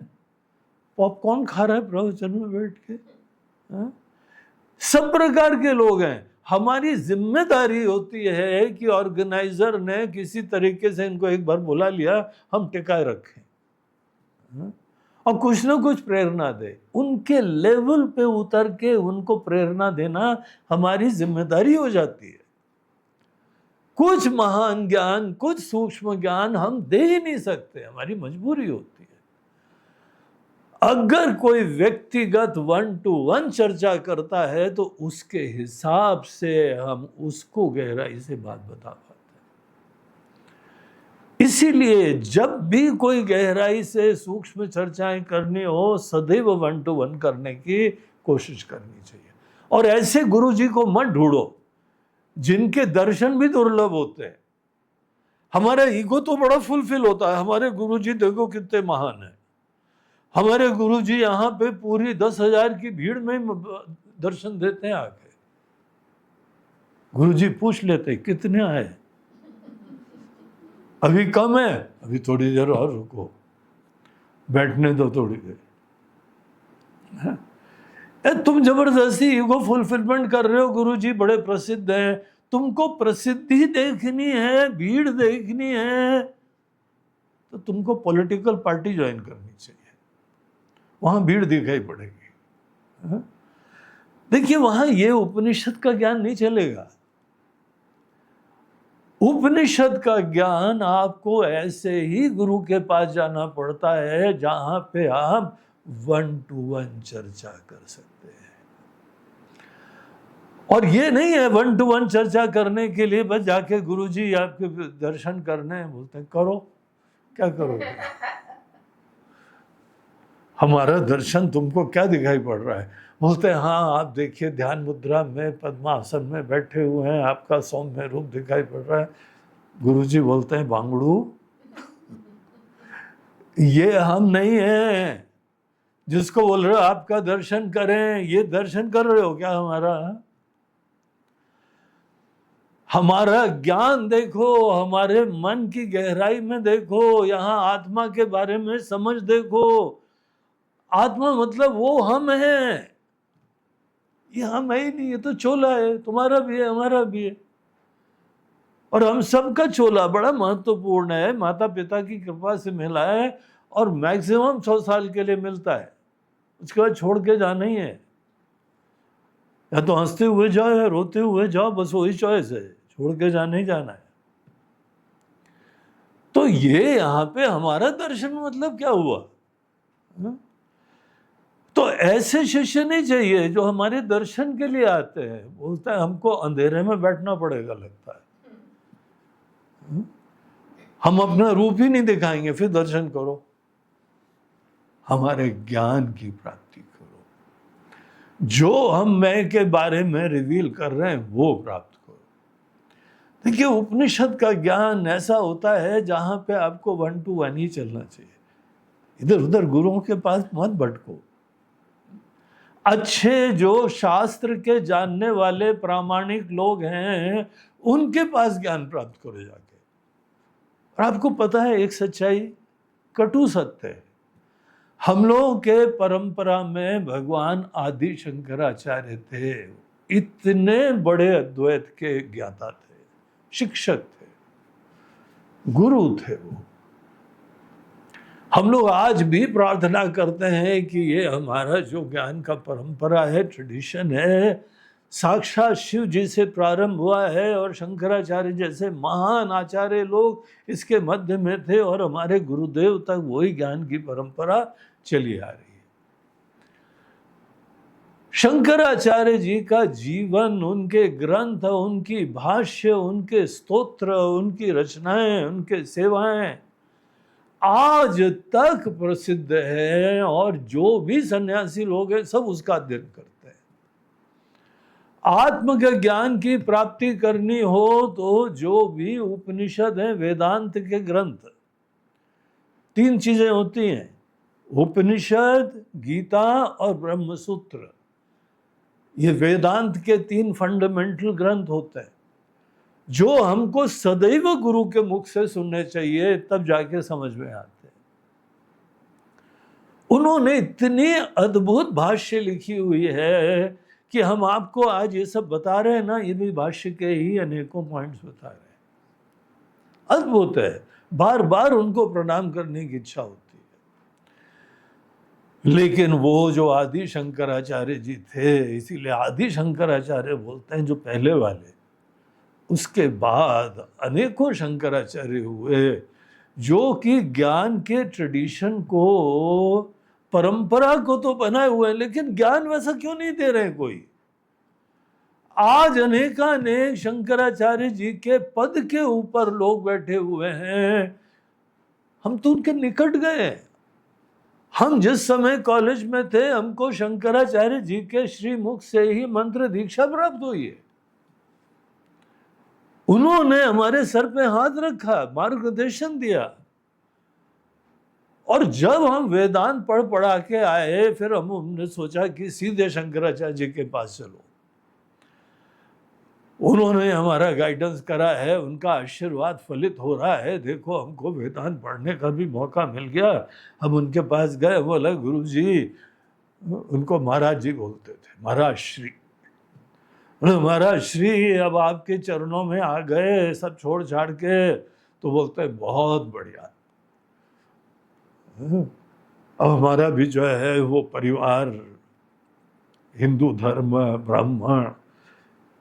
पॉपकॉर्न खा रहा है प्रवचन में बैठ के। सब प्रकार के लोग हैं। हमारी जिम्मेदारी होती है कि ऑर्गेनाइजर ने किसी तरीके से इनको एक बार बुला लिया, हम टिकाए रखें और कुछ ना कुछ प्रेरणा दे। उनके लेवल पे उतर के उनको प्रेरणा देना हमारी जिम्मेदारी हो जाती है। कुछ महान ज्ञान, कुछ सूक्ष्म ज्ञान हम दे ही नहीं सकते, हमारी मजबूरी होती है। अगर कोई व्यक्तिगत 1-to-1 चर्चा करता है तो उसके हिसाब से हम उसको गहराई से बात बता पाते हैं। इसीलिए जब भी कोई गहराई से सूक्ष्म चर्चाएं करनी हो, सदैव 1-to-1 करने की कोशिश करनी चाहिए। और ऐसे गुरुजी को मत ढूंढो जिनके दर्शन भी दुर्लभ होते हैं। हमारा ईगो तो बड़ा फुलफिल होता है, हमारे गुरुजी देखो कितने महान है, हमारे गुरुजी यहाँ पे पूरी 10,000 की भीड़ में दर्शन देते हैं। आके गुरुजी पूछ लेते कितने आए, अभी कम है, अभी थोड़ी देर और रुको, बैठने दो थोड़ी देर। तुम जबरदस्ती ईगो फुलफिलमेंट कर रहे हो। गुरुजी बड़े प्रसिद्ध हैं, तुमको प्रसिद्धि देखनी है, भीड़ देखनी है, तो तुमको पॉलिटिकल पार्टी ज्वाइन करनी चाहिए, वहां भीड़ दिखाई पड़ेगी। देखिए वहां ये उपनिषद का ज्ञान नहीं चलेगा। उपनिषद का ज्ञान आपको ऐसे ही गुरु के पास जाना पड़ता है जहां पे आप 1-to-1 चर्चा कर सकते हैं। और ये नहीं है 1-to-1 चर्चा करने के लिए बस जाके गुरुजी आपके दर्शन करने हैं, बोलते हैं करो, क्या करोगे? हमारा दर्शन तुमको क्या दिखाई पड़ रहा है? बोलते हैं हाँ आप देखिए ध्यान मुद्रा में पद्मासन में बैठे हुए हैं, आपका सौम्य रूप दिखाई पड़ रहा है। गुरुजी बोलते हैं बांगड़ू, ये हम नहीं है जिसको बोल रहे हो आपका दर्शन करें। ये दर्शन कर रहे हो क्या हमारा? हमारा ज्ञान देखो, हमारे मन की गहराई में देखो, यहाँ आत्मा के बारे में समझ देखो। आत्मा मतलब वो हम है, ये हम है ही नहीं, ये तो चोला है, तुम्हारा भी है हमारा भी है। और हम सबका चोला बड़ा महत्वपूर्ण है, माता पिता की कृपा से मिला है और मैक्सिमम 100 साल के लिए मिलता है, उसके बाद छोड़ के जाना ही है। या तो हंसते हुए जाओ या रोते हुए जाओ, बस वही चॉइस है, छोड़ के जाना ही जाना है। तो ये यहाँ पे हमारा दर्शन मतलब क्या हुआ? तो ऐसे शिष्य नहीं चाहिए जो हमारे दर्शन के लिए आते हैं। बोलता है हमको अंधेरे में बैठना पड़ेगा, लगता है हम अपना रूप ही नहीं दिखाएंगे, फिर दर्शन करो। हमारे ज्ञान की प्राप्ति करो, जो हम मैं के बारे में रिवील कर रहे हैं वो प्राप्त करो। देखिए उपनिषद का ज्ञान ऐसा होता है जहां पे आपको 1-to-1 ही चलना चाहिए, इधर उधर गुरुओं के पास मत भटको। अच्छे जो शास्त्र के जानने वाले प्रामाणिक लोग हैं उनके पास ज्ञान प्राप्त करो जाके। और आपको पता है एक सच्चाई, कटु सत्य है, हम लोगों के परंपरा में भगवान आदि शंकराचार्य थे, इतने बड़े अद्वैत के ज्ञाता थे, शिक्षक थे, गुरु थे वो। हम लोग आज भी प्रार्थना करते हैं कि ये हमारा जो ज्ञान का परंपरा है, ट्रेडिशन है, साक्षात शिव जी से प्रारंभ हुआ है और शंकराचार्य जैसे महान आचार्य लोग इसके मध्य में थे और हमारे गुरुदेव तक वही ज्ञान की परंपरा चली आ रही है। शंकराचार्य जी का जीवन, उनके ग्रंथ, उनकी भाष्य, उनके स्तोत्र, उनकी रचनाएं, उनके सेवाएं आज तक प्रसिद्ध है और जो भी सन्यासी लोग हैं सब उसका अध्ययन करते हैं। आत्म के ज्ञान की प्राप्ति करनी हो तो जो भी उपनिषद है, वेदांत के ग्रंथ, 3 चीजें होती हैं, उपनिषद, गीता और ब्रह्मसूत्र। ये वेदांत के 3 फंडामेंटल ग्रंथ होते हैं जो हमको सदैव गुरु के मुख से सुनने चाहिए, तब जाके समझ में आते हैं। उन्होंने इतनी अद्भुत भाष्य लिखी हुई है कि हम आपको आज ये सब बता रहे हैं ना, ये भी भाष्य के ही अनेकों पॉइंट्स बता रहे हैं। अद्भुत है, बार बार उनको प्रणाम करने की इच्छा होती है। लेकिन वो जो आदि शंकराचार्य जी थे, इसीलिए आदि शंकराचार्य बोलते हैं जो पहले वाले। उसके बाद अनेकों शंकराचार्य हुए जो कि ज्ञान के ट्रेडिशन को, परंपरा को तो बनाए हुए हैं, लेकिन ज्ञान वैसा क्यों नहीं दे रहे कोई। आज अनेकानेक शंकराचार्य जी के पद के ऊपर लोग बैठे हुए हैं, हम तो उनके निकट गए। हम जिस समय कॉलेज में थे, हमको शंकराचार्य जी के श्रीमुख से ही मंत्र दीक्षा प्राप्त हुई है। उन्होंने हमारे सर पे हाथ रखा, मार्गदर्शन दिया। और जब हम वेदांत पढ़ा के आए, फिर हमने सोचा कि सीधे शंकराचार्य जी के पास चलो। उन्होंने हमारा गाइडेंस करा है, उनका आशीर्वाद फलित हो रहा है। देखो, हमको वेदांत पढ़ने का भी मौका मिल गया। हम उनके पास गए, बोला गुरु जी, उनको महाराज जी बोलते थे, महाराज श्री। महाराज श्री, अब आपके चरणों में आ गए, सब छोड़ छाड़ के। तो बोलते बहुत बढ़िया, अब हमारा भी जो है वो परिवार हिंदू धर्म, ब्राह्मण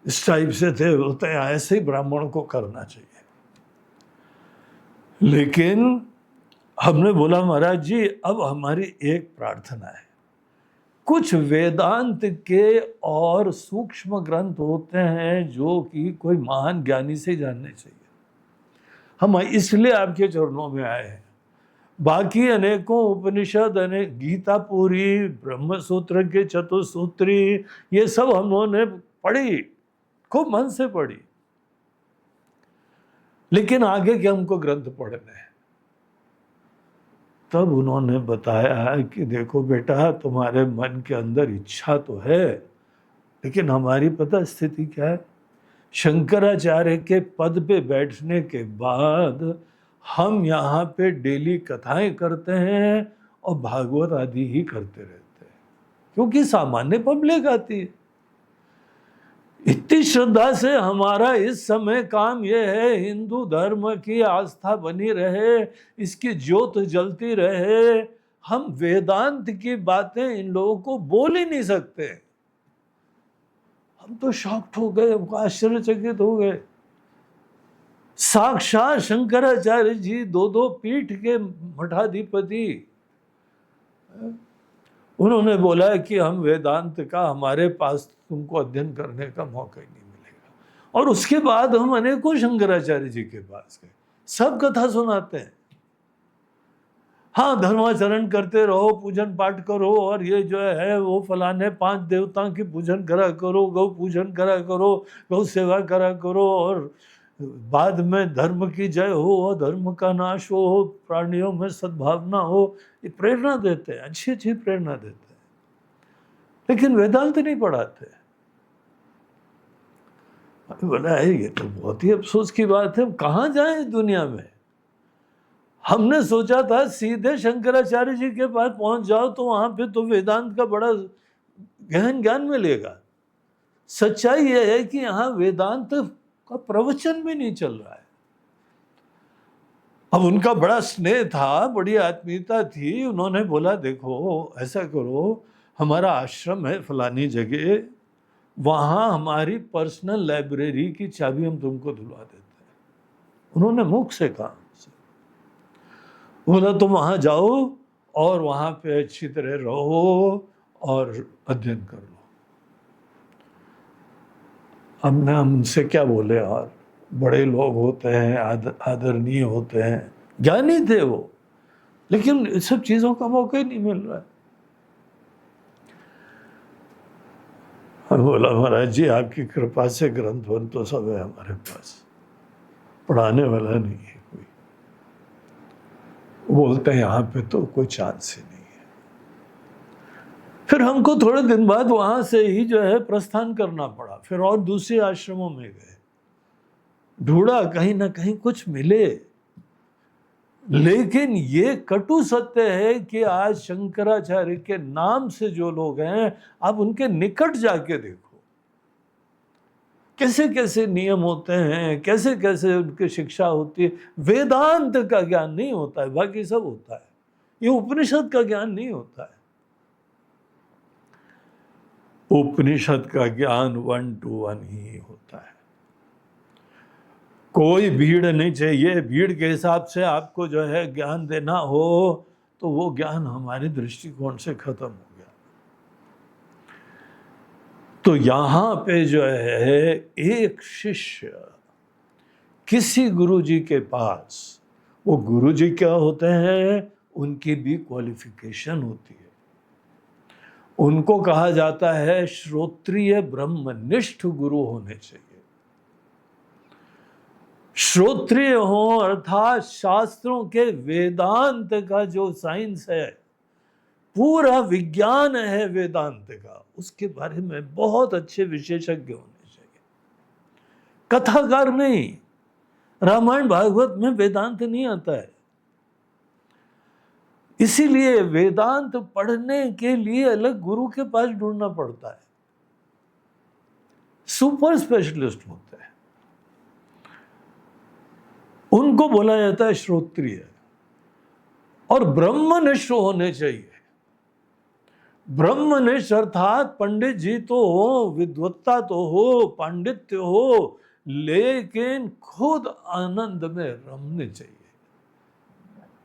इस टाइप से थे। बोलते हैं ऐसे ही ब्राह्मण को करना चाहिए। लेकिन हमने बोला महाराज जी, अब हमारी एक प्रार्थना है। कुछ वेदांत के और सूक्ष्म ग्रंथ होते हैं जो कि कोई महान ज्ञानी से जानने चाहिए। हम इसलिए आपके चरणों में आए हैं। बाकी अनेकों उपनिषद, अनेक गीता पूरी, ब्रह्मसूत्र के चतुसूत्री, ये सब हम लोगों ने पढ़ी, खूब मन से पढ़ी। लेकिन आगे के हमको ग्रंथ पढ़ने हैं। तब उन्होंने बताया कि देखो बेटा, तुम्हारे मन के अंदर इच्छा तो है, लेकिन हमारी पता स्थिति क्या है। शंकराचार्य के पद पे बैठने के बाद हम यहाँ पे डेली कथाएं करते हैं और भागवत आदि ही करते रहते हैं, क्योंकि सामान्य पब्लिक आती है। इतनी श्रद्धा से हमारा इस समय काम यह है, हिंदू धर्म की आस्था बनी रहे, इसकी ज्योत जलती रहे। हम वेदांत की बातें इन लोगों को बोल ही नहीं सकते। हम तो शॉक्ड हो गए, आश्चर्यचकित हो गए। साक्षात शंकराचार्य जी, 2 पीठ के मठाधिपति, उन्होंने बोला कि हम वेदांत का, हमारे पास तुमको अध्ययन करने का मौका ही नहीं मिलेगा। और उसके बाद हम अनेकों शंकराचार्य जी के पास गए, सब कथा सुनाते हैं। हाँ, धर्माचरण करते रहो, पूजन पाठ करो, और ये जो है वो फलाने 5 देवताओं की पूजन करा करो, गौ पूजन करा करो, गौ सेवा करा करो, और बाद में धर्म की जय हो, धर्म का नाश हो, प्राणियों में सद्भावना हो, ये प्रेरणा देते हैं, अच्छी अच्छी प्रेरणा देते हैं। लेकिन वेदांत नहीं पढ़ाते। बोला है ये तो बहुत ही अफसोस की बात है, कहाँ जाएं दुनिया में। हमने सोचा था सीधे शंकराचार्य जी के पास पहुंच जाओ तो वहां पे तो वेदांत का बड़ा गहन ज्ञान मिलेगा। सच्चाई यह है कि यहाँ वेदांत का प्रवचन भी नहीं चल रहा है। अब उनका बड़ा स्नेह था, बड़ी आत्मीयता थी। उन्होंने बोला देखो ऐसा करो, हमारा आश्रम है फलानी जगह, वहां हमारी पर्सनल लाइब्रेरी की चाबी हम तुमको दिलवा देते हैं। उन्होंने मुख से कहा, बोला तुम वहां जाओ और वहां पे अच्छी तरह रहो और अध्ययन कर लो। अब मैं उनसे क्या बोले, और बड़े लोग होते हैं, आदरणीय होते हैं, ज्ञानी थे वो, लेकिन इस सब चीजों का मौका ही नहीं मिल रहा है। बोला महाराज जी आपकी कृपा से ग्रंथ वन तो सब है हमारे पास, पढ़ाने वाला नहीं है कोई। बोलते हैं यहाँ पे तो कोई चांस ही नहीं है। फिर हमको थोड़े दिन बाद वहां से ही जो है प्रस्थान करना पड़ा, फिर और दूसरे आश्रमों में गए, ढूंढा कहीं ना कहीं कुछ मिले। लेकिन ये कटु सत्य है कि आज शंकराचार्य के नाम से जो लोग हैं, आप उनके निकट जाके देखो कैसे कैसे नियम होते हैं, कैसे कैसे उनकी शिक्षा होती है। वेदांत का ज्ञान नहीं होता है, बाकी सब होता है। ये उपनिषद का ज्ञान नहीं होता है। उपनिषद का ज्ञान 1 to 1 ही होता है। कोई भीड़ नहीं चाहिए। भीड़ के हिसाब से आपको जो है ज्ञान देना हो तो वो ज्ञान हमारे दृष्टिकोण से खत्म हो गया। तो यहां पे जो है एक शिष्य किसी गुरुजी के पास, वो गुरुजी क्या होते हैं, उनकी भी क्वालिफिकेशन होती है। उनको कहा जाता है श्रोत्रिय ब्रह्मनिष्ठ गुरु होने चाहिए। श्रोत्रिय हो अर्थात शास्त्रों के वेदांत का जो साइंस है, पूरा विज्ञान है वेदांत का, उसके बारे में बहुत अच्छे विशेषज्ञ होने चाहिए। कथाकार नहीं। रामायण भागवत में वेदांत नहीं आता है। इसीलिए वेदांत पढ़ने के लिए अलग गुरु के पास ढूंढना पड़ता है। सुपर स्पेशलिस्ट होते हैं, उनको बोला जाता है श्रोत्रिय। और ब्रह्मनिष्ठ होने चाहिए। ब्रह्मनिष्ठ अर्थात पंडित जी तो हो, विद्वत्ता तो हो, पांडित्य हो, लेकिन खुद आनंद में रमने चाहिए।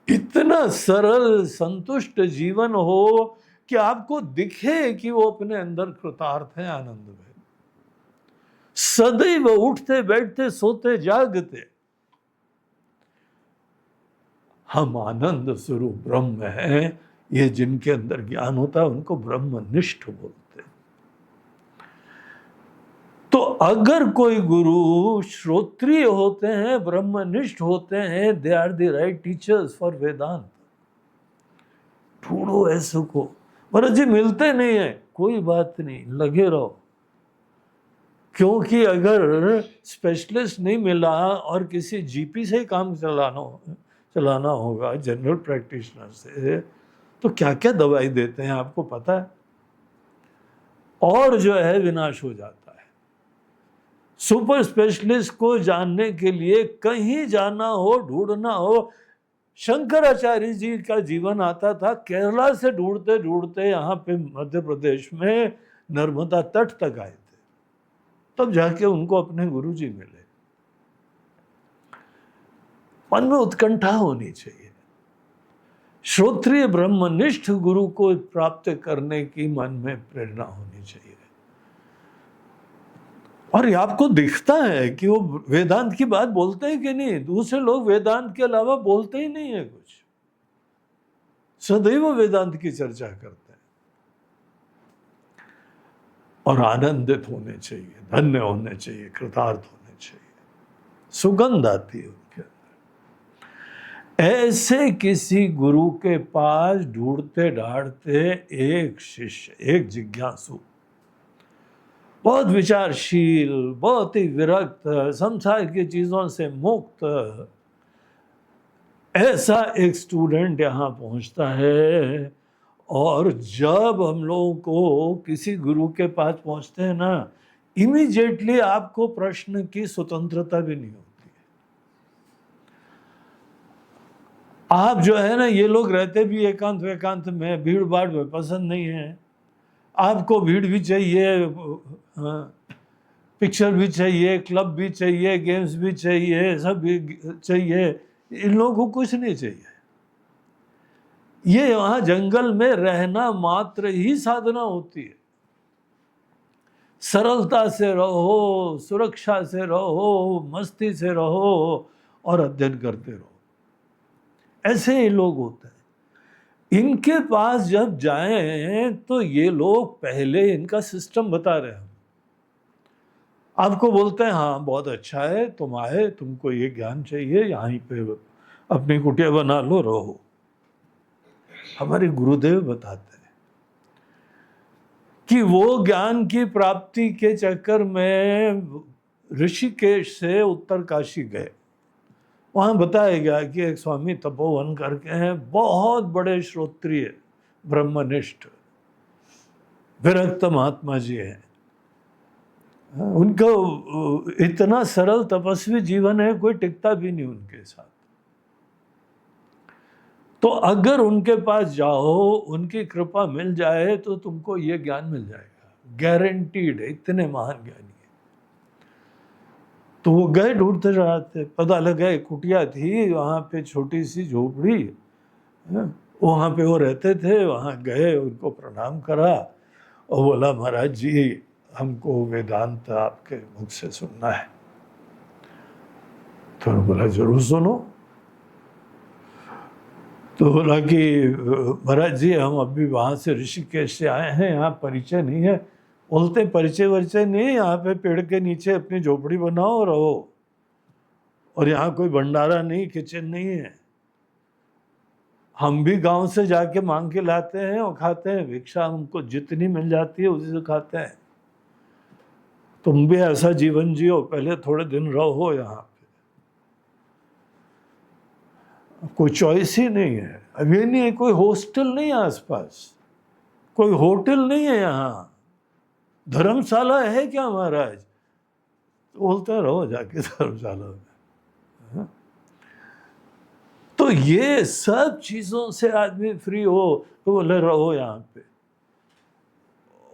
इतना सरल संतुष्ट जीवन हो कि आपको दिखे कि वो अपने अंदर कृतार्थ है, आनंद में। सदैव उठते बैठते सोते जागते हम आनंद स्वरूप ब्रह्म है। ये जिनके अंदर ज्ञान होता है उनको ब्रह्मनिष्ठ बोलते हैं। तो अगर कोई गुरु श्रोत्रिय होते हैं, ब्रह्मनिष्ठ होते हैं, they are the right teachers for Vedanta. ढूंढो ऐसे को। महाराज जी मिलते नहीं है, कोई बात नहीं, लगे रहो। क्योंकि अगर स्पेशलिस्ट नहीं मिला और किसी जीपी से काम चलाना होगा, जनरल प्रैक्टिशनर से, तो क्या क्या दवाई देते हैं आपको पता है। और जो है विनाश हो जाता है। सुपर स्पेशलिस्ट को जानने के लिए कहीं जाना हो, ढूंढना हो। शंकराचार्य जी का जीवन आता था, केरला से ढूंढते ढूंढते यहाँ पे मध्य प्रदेश में नर्मदा तट तक आए थे, तब जाके उनको अपने गुरुजी मिले। मन में उत्कंठा होनी चाहिए। श्रोत्रिय ब्रह्मनिष्ठ गुरु को प्राप्त करने की मन में प्रेरणा होनी चाहिए। और ये आपको दिखता है कि वो वेदांत की बात बोलते हैं कि नहीं। दूसरे लोग वेदांत के अलावा बोलते ही नहीं है कुछ, सदैव वेदांत की चर्चा करते हैं। और आनंदित होने चाहिए, धन्य होने चाहिए, कृतार्थ होने चाहिए। सुगंध आती है उनके अंदर। ऐसे किसी गुरु के पास ढूंढते ढांढते एक शिष्य, एक जिज्ञासु, बहुत विचारशील, बहुत ही विरक्त, संसार की चीजों से मुक्त, ऐसा एक स्टूडेंट यहाँ पहुँचता है। और जब हम लोगों को किसी गुरु के पास पहुँचते हैं ना, इमीडिएटली आपको प्रश्न की स्वतंत्रता भी नहीं होती है। आप जो है ना, ये लोग रहते भी एकांत वेकांत में, भीड़ भाड़ में पसंद नहीं है। आपको भीड़ भी चाहिए, हाँ, पिक्चर भी चाहिए, क्लब भी चाहिए, गेम्स भी चाहिए, सब भी चाहिए, इन लोगों को कुछ नहीं चाहिए। ये वहां जंगल में रहना मात्र ही साधना होती है। सरलता से रहो, सुरक्षा से रहो, मस्ती से रहो और अध्ययन करते रहो, ऐसे ही लोग होते हैं। इनके पास जब जाएं तो ये लोग पहले इनका सिस्टम बता रहे हैं, आपको बोलते हैं हाँ बहुत अच्छा है, तुम आए, तुमको ये ज्ञान चाहिए, यहीं पे अपनी कुटिया बना लो, रहो। हमारे गुरुदेव बताते हैं कि वो ज्ञान की प्राप्ति के चक्कर में ऋषिकेश से उत्तरकाशी गए। वहां बताया गया कि एक स्वामी तपोवन करके हैं, बहुत बड़े श्रोत्रिय ब्रह्मनिष्ठ विरक्त महात्मा जी हैं। उनका इतना सरल तपस्वी जीवन है, कोई टिकता भी नहीं उनके साथ। तो अगर उनके पास जाओ, उनकी कृपा मिल जाए तो तुमको ये ज्ञान मिल जाएगा, गारंटीड है, इतने महान ज्ञानी है। तो वो गए, ढूंढते रहते, पता लगा एक कुटिया थी, वहां पे छोटी सी झोपड़ी, वहां पे वो रहते थे। वहां गए, उनको प्रणाम करा और बोला महाराज जी हमको वेदांत आपके मुख से सुनना है। तो उन्होंने बोला जरूर सुनो। तो बोला कि महाराज जी हम अभी वहां से ऋषिकेश से आए हैं, यहाँ परिचय नहीं है। बोलते परिचय वरिचय नहीं, यहाँ पे पेड़ के नीचे अपनी झोपड़ी बनाओ रहो, और यहाँ कोई भंडारा नहीं, किचन नहीं है। हम भी गांव से जाके मांग के लाते हैं और खाते हैं, भिक्षा हमको जितनी मिल जाती है उसी से खाते हैं। तुम भी ऐसा जीवन जियो, पहले थोड़े दिन रहो यहाँ पे। कोई चॉइस ही नहीं है। अब ये नहीं है, कोई हॉस्टल नहीं है आसपास, कोई होटल नहीं है यहाँ, धर्मशाला है क्या महाराज? तो बोलते रहो जाके धर्मशाला में। तो ये सब चीजों से आदमी फ्री हो तो बोले रहो यहाँ पे,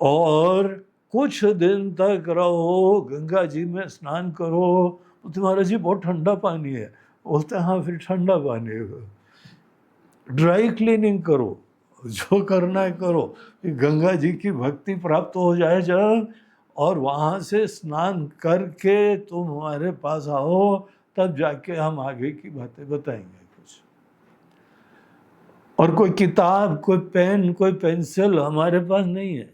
और कुछ दिन तक रहो, गंगा जी में स्नान करो। तो तुम्हारा जी बहुत ठंडा पानी है। बोलते हैं हाँ फिर ठंडा पानी है। ड्राई क्लीनिंग करो, जो करना है करो, गंगा जी की भक्ति प्राप्त हो जाए जब, और वहाँ से स्नान करके तुम हमारे पास आओ, तब जाके हम आगे की बातें बताएंगे कुछ। और कोई किताब, कोई पेन, कोई पेंसिल हमारे पास नहीं है।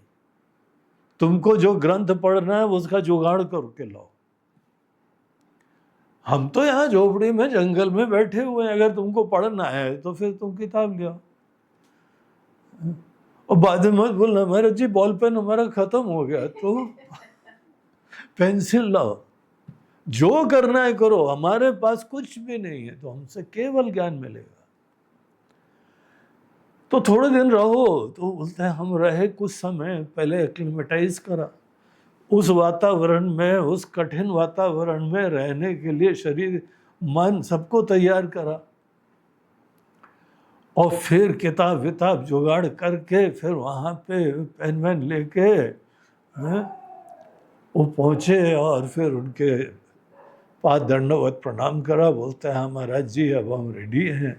तुमको जो ग्रंथ पढ़ना है उसका जुगाड़ करके लाओ। हम तो यहाँ झोपड़ी में जंगल में बैठे हुए हैं, अगर तुमको पढ़ना है तो फिर तुम किताब ले आओ। और बाद में मत बोलना महाराज जी बॉल पेन हमारा खत्म हो गया, तो पेंसिल लाओ। जो करना है करो, हमारे पास कुछ भी नहीं है, तो हमसे केवल ज्ञान मिलेगा। तो थोड़े दिन रहो। तो बोलते हैं हम रहे कुछ समय, पहले एक्लिमेटाइज करा उस वातावरण में, उस कठिन वातावरण में रहने के लिए शरीर मन सबको तैयार करा, और फिर किताब विताब जुगाड़ करके फिर वहाँ पे पेन वैन लेके वो पहुँचे, और फिर उनके पाद दंडवत प्रणाम करा। बोलते हैं महाराज जी अब हम रेडी हैं।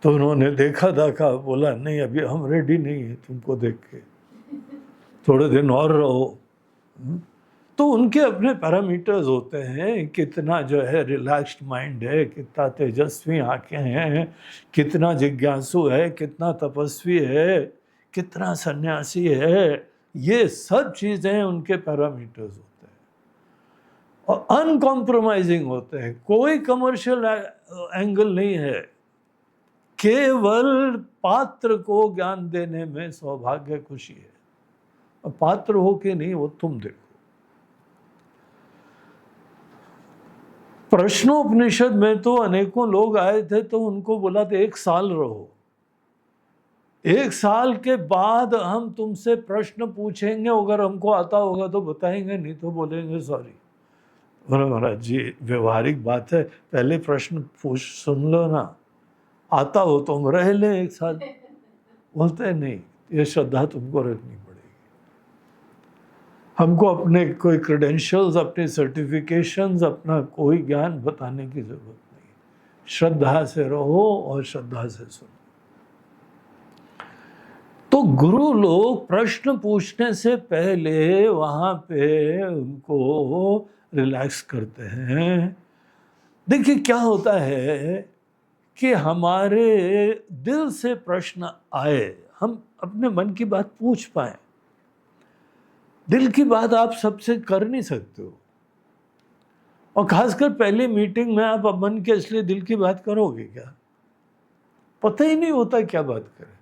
तो उन्होंने देखा बोला नहीं अभी हम रेडी नहीं है तुमको देख के, थोड़े दिन और रहो। तो उनके अपने पैरामीटर्स होते हैं, कितना जो है रिलैक्स्ड माइंड है, कितना तेजस्वी आंखें हैं, कितना जिज्ञासु है, कितना तपस्वी है, कितना सन्यासी है। ये सब चीजें उनके पैरामीटर्स होते हैं, और अनकॉम्प्रोमाइजिंग होते हैं। कोई कमर्शियल एंगल नहीं है, केवल पात्र को ज्ञान देने में सौभाग्य खुशी है। और पात्र हो के नहीं, वो तुम देखो। प्रश्नोपनिषद में तो अनेकों लोग आए थे, तो उनको बोला था 1 साल रहो, 1 साल के बाद हम तुमसे प्रश्न पूछेंगे, अगर हमको आता होगा तो बताएंगे, नहीं तो बोलेंगे सॉरी। महाराज जी व्यवहारिक बात है, पहले प्रश्न पूछ सुन लो ना, आता हो तो हम रह लें 1 साल। बोलते हैं नहीं, ये श्रद्धा तुमको रखनी पड़ेगी। हमको अपने कोई क्रेडेंशियल्स, अपने सर्टिफिकेशंस, अपना कोई ज्ञान बताने की जरूरत नहीं। श्रद्धा से रहो और श्रद्धा से सुनो। तो गुरु लोग प्रश्न पूछने से पहले वहां पे उनको रिलैक्स करते हैं। देखिए क्या होता है कि हमारे दिल से प्रश्न आए, हम अपने मन की बात पूछ पाए। दिल की बात आप सबसे कर नहीं सकते हो, और खासकर पहली मीटिंग में आप मन के इसलिए दिल की बात करोगे क्या? पता ही नहीं होता क्या बात करें।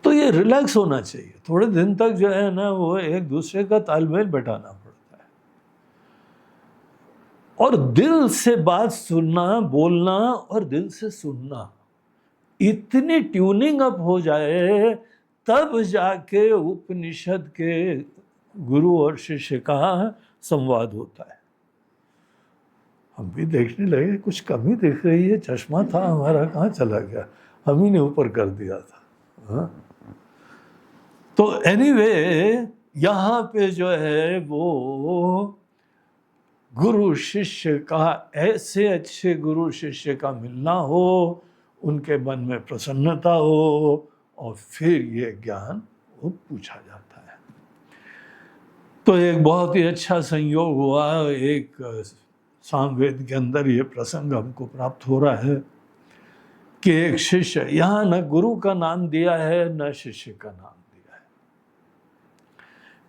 तो ये रिलैक्स होना चाहिए। थोड़े दिन तक जो है ना, वो एक दूसरे का तालमेल बैठाना पड़ता है, और दिल से बात सुनना, बोलना और दिल से सुनना, इतनी ट्यूनिंग अप हो जाए तब जाके उपनिषद के गुरु और शिष्य का संवाद होता है। हम भी देखने लगे कुछ कमी दिख रही है, चश्मा था हमारा कहाँ चला गया, हम ही ने ऊपर कर दिया था। हाँ? तो एनीवे यहाँ पे जो है वो गुरु शिष्य का, ऐसे अच्छे गुरु शिष्य का मिलना हो, उनके मन में प्रसन्नता हो, और फिर ये ज्ञान वो पूछा जाता है। तो एक बहुत ही अच्छा संयोग हुआ। एक सामवेद के अंदर ये प्रसंग हमको प्राप्त हो रहा है कि एक शिष्य, यहाँ न गुरु का नाम दिया है न शिष्य का नाम दिया है।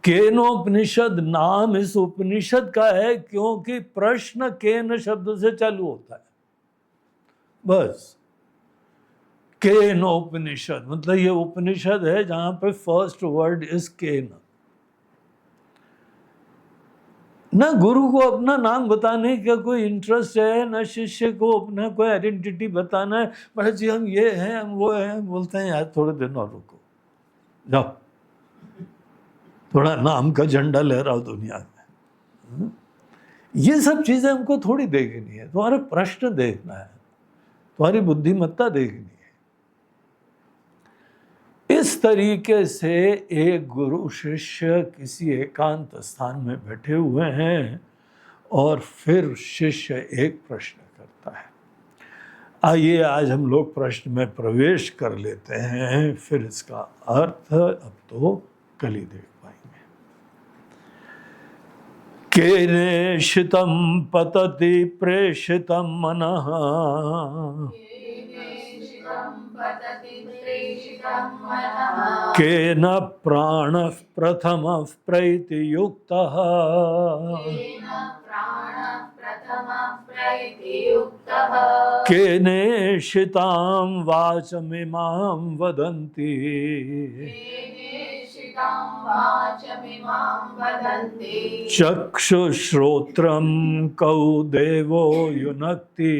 केनोपनिषद नाम इस उपनिषद का है क्योंकि प्रश्न केन शब्द से चालू होता है। बस केनोपनिषद मतलब ये उपनिषद है जहां पे फर्स्ट वर्ड इज केन। ना गुरु को अपना नाम बताने का कोई इंटरेस्ट है, ना शिष्य को अपना कोई आइडेंटिटी बताना है। बड़ा जी हम ये हैं, हम वो हैं। बोलते हैं यार थोड़े दिन और रुको, जाओ थोड़ा नाम का झंडा लहराओ दुनिया में। ये सब चीजें हमको थोड़ी देखनी है, तुम्हारा प्रश्न देखना है, तुम्हारी बुद्धिमत्ता देखनी है। इस तरीके से एक गुरु शिष्य किसी एकांत स्थान में बैठे हुए हैं और फिर शिष्य एक प्रश्न करता है। आइए आज हम लोग प्रश्न में प्रवेश कर लेते हैं, फिर इसका अर्थ अब तो कल ही देख पाएंगे। केनेशितं पतति प्रेषितं मनः, केन प्राणः प्रथमः प्रैतियुक्तः, केनेषितां वाचमिमां वदन्ति, चक्षुश्रोत्रं कौ देवो युनक्ति,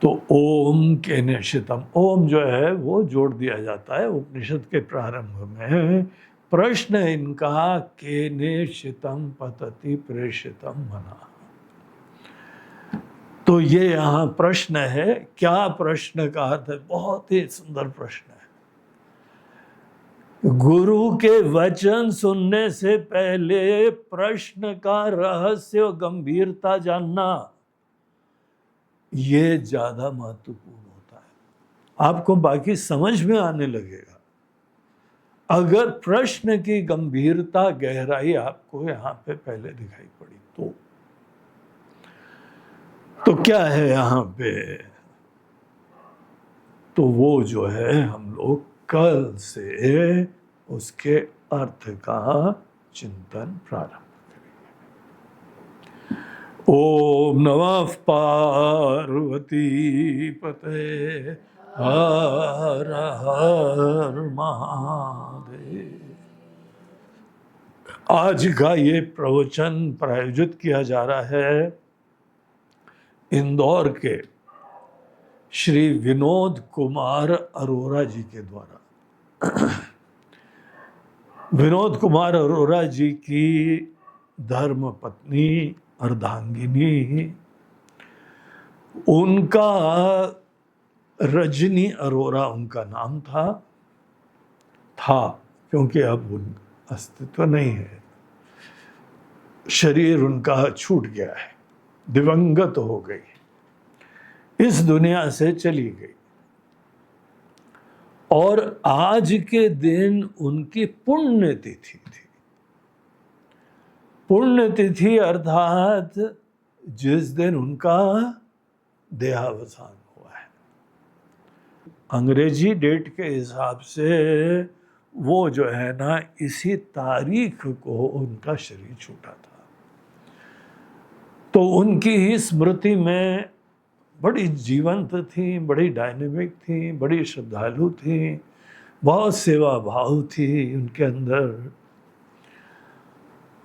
तो ओम केनेषितम, ओम जो है वो जोड़ दिया जाता है उपनिषद के प्रारंभ में। प्रश्न इनका केनेषितम पतति प्रेषितम मनः। तो ये यहाँ प्रश्न है। क्या प्रश्न का अर्थ है? बहुत ही सुंदर प्रश्न है। गुरु के वचन सुनने से पहले प्रश्न का रहस्य और गंभीरता जानना, ये ज्यादा महत्वपूर्ण होता है। आपको बाकी समझ में आने लगेगा अगर प्रश्न की गंभीरता, गहराई आपको यहाँ पे पहले दिखाई पड़ी तो क्या है यहाँ पे? तो वो जो है हम लोग कल से उसके अर्थ का चिंतन प्रारंभ करेंगे। ओम नमः पार्वती पते हर हर महादेव। आज का ये प्रवचन प्रायोजित किया जा रहा है इंदौर के श्री विनोद कुमार अरोरा जी के द्वारा। विनोद कुमार अरोरा जी की धर्म पत्नी अर्धांगिनी, उनका रजनी अरोरा उनका नाम था क्योंकि अब उन अस्तित्व नहीं है, शरीर उनका छूट गया है, दिवंगत हो गई, इस दुनिया से चली गई। और आज के दिन उनकी पुण्यतिथि थी। पुण्यतिथि अर्थात जिस दिन उनका देहावसान हुआ है। अंग्रेजी डेट के हिसाब से वो जो है ना, इसी तारीख को उनका शरीर छूटा था। तो उनकी ही स्मृति में बड़ी जीवंत थी, बड़ी डायनेमिक थी, बड़ी श्रद्धालु थी, बहुत सेवा भाव थी उनके अंदर,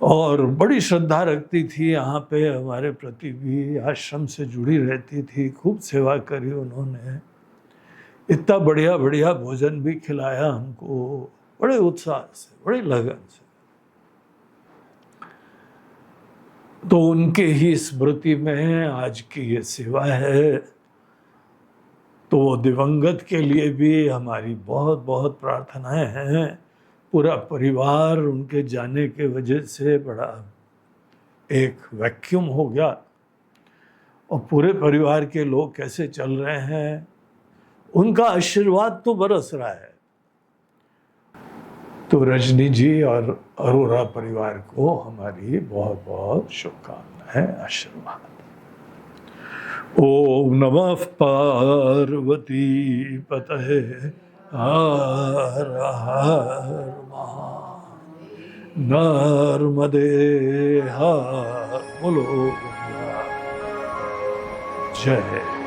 और बड़ी श्रद्धा रखती थी यहाँ पे हमारे प्रति भी, आश्रम से जुड़ी रहती थी, खूब सेवा करी उन्होंने, इतना बढ़िया बढ़िया भोजन भी खिलाया हमको, बड़े उत्साह से, बड़ी लगन से। तो उनके ही स्मृति में आज की ये सेवा है। तो वो दिवंगत के लिए भी हमारी बहुत बहुत प्रार्थनाएं हैं। पूरा परिवार उनके जाने के वजह से बड़ा एक वैक्यूम हो गया, और पूरे परिवार के लोग कैसे चल रहे हैं, उनका आशीर्वाद तो बरस रहा है। तो रजनी जी और अरोरा परिवार को हमारी बहुत बहुत शुभकामनाएं, आशीर्वाद। ओम नमः पार्वती पतये हर हर नर्मदे हर बोलो जय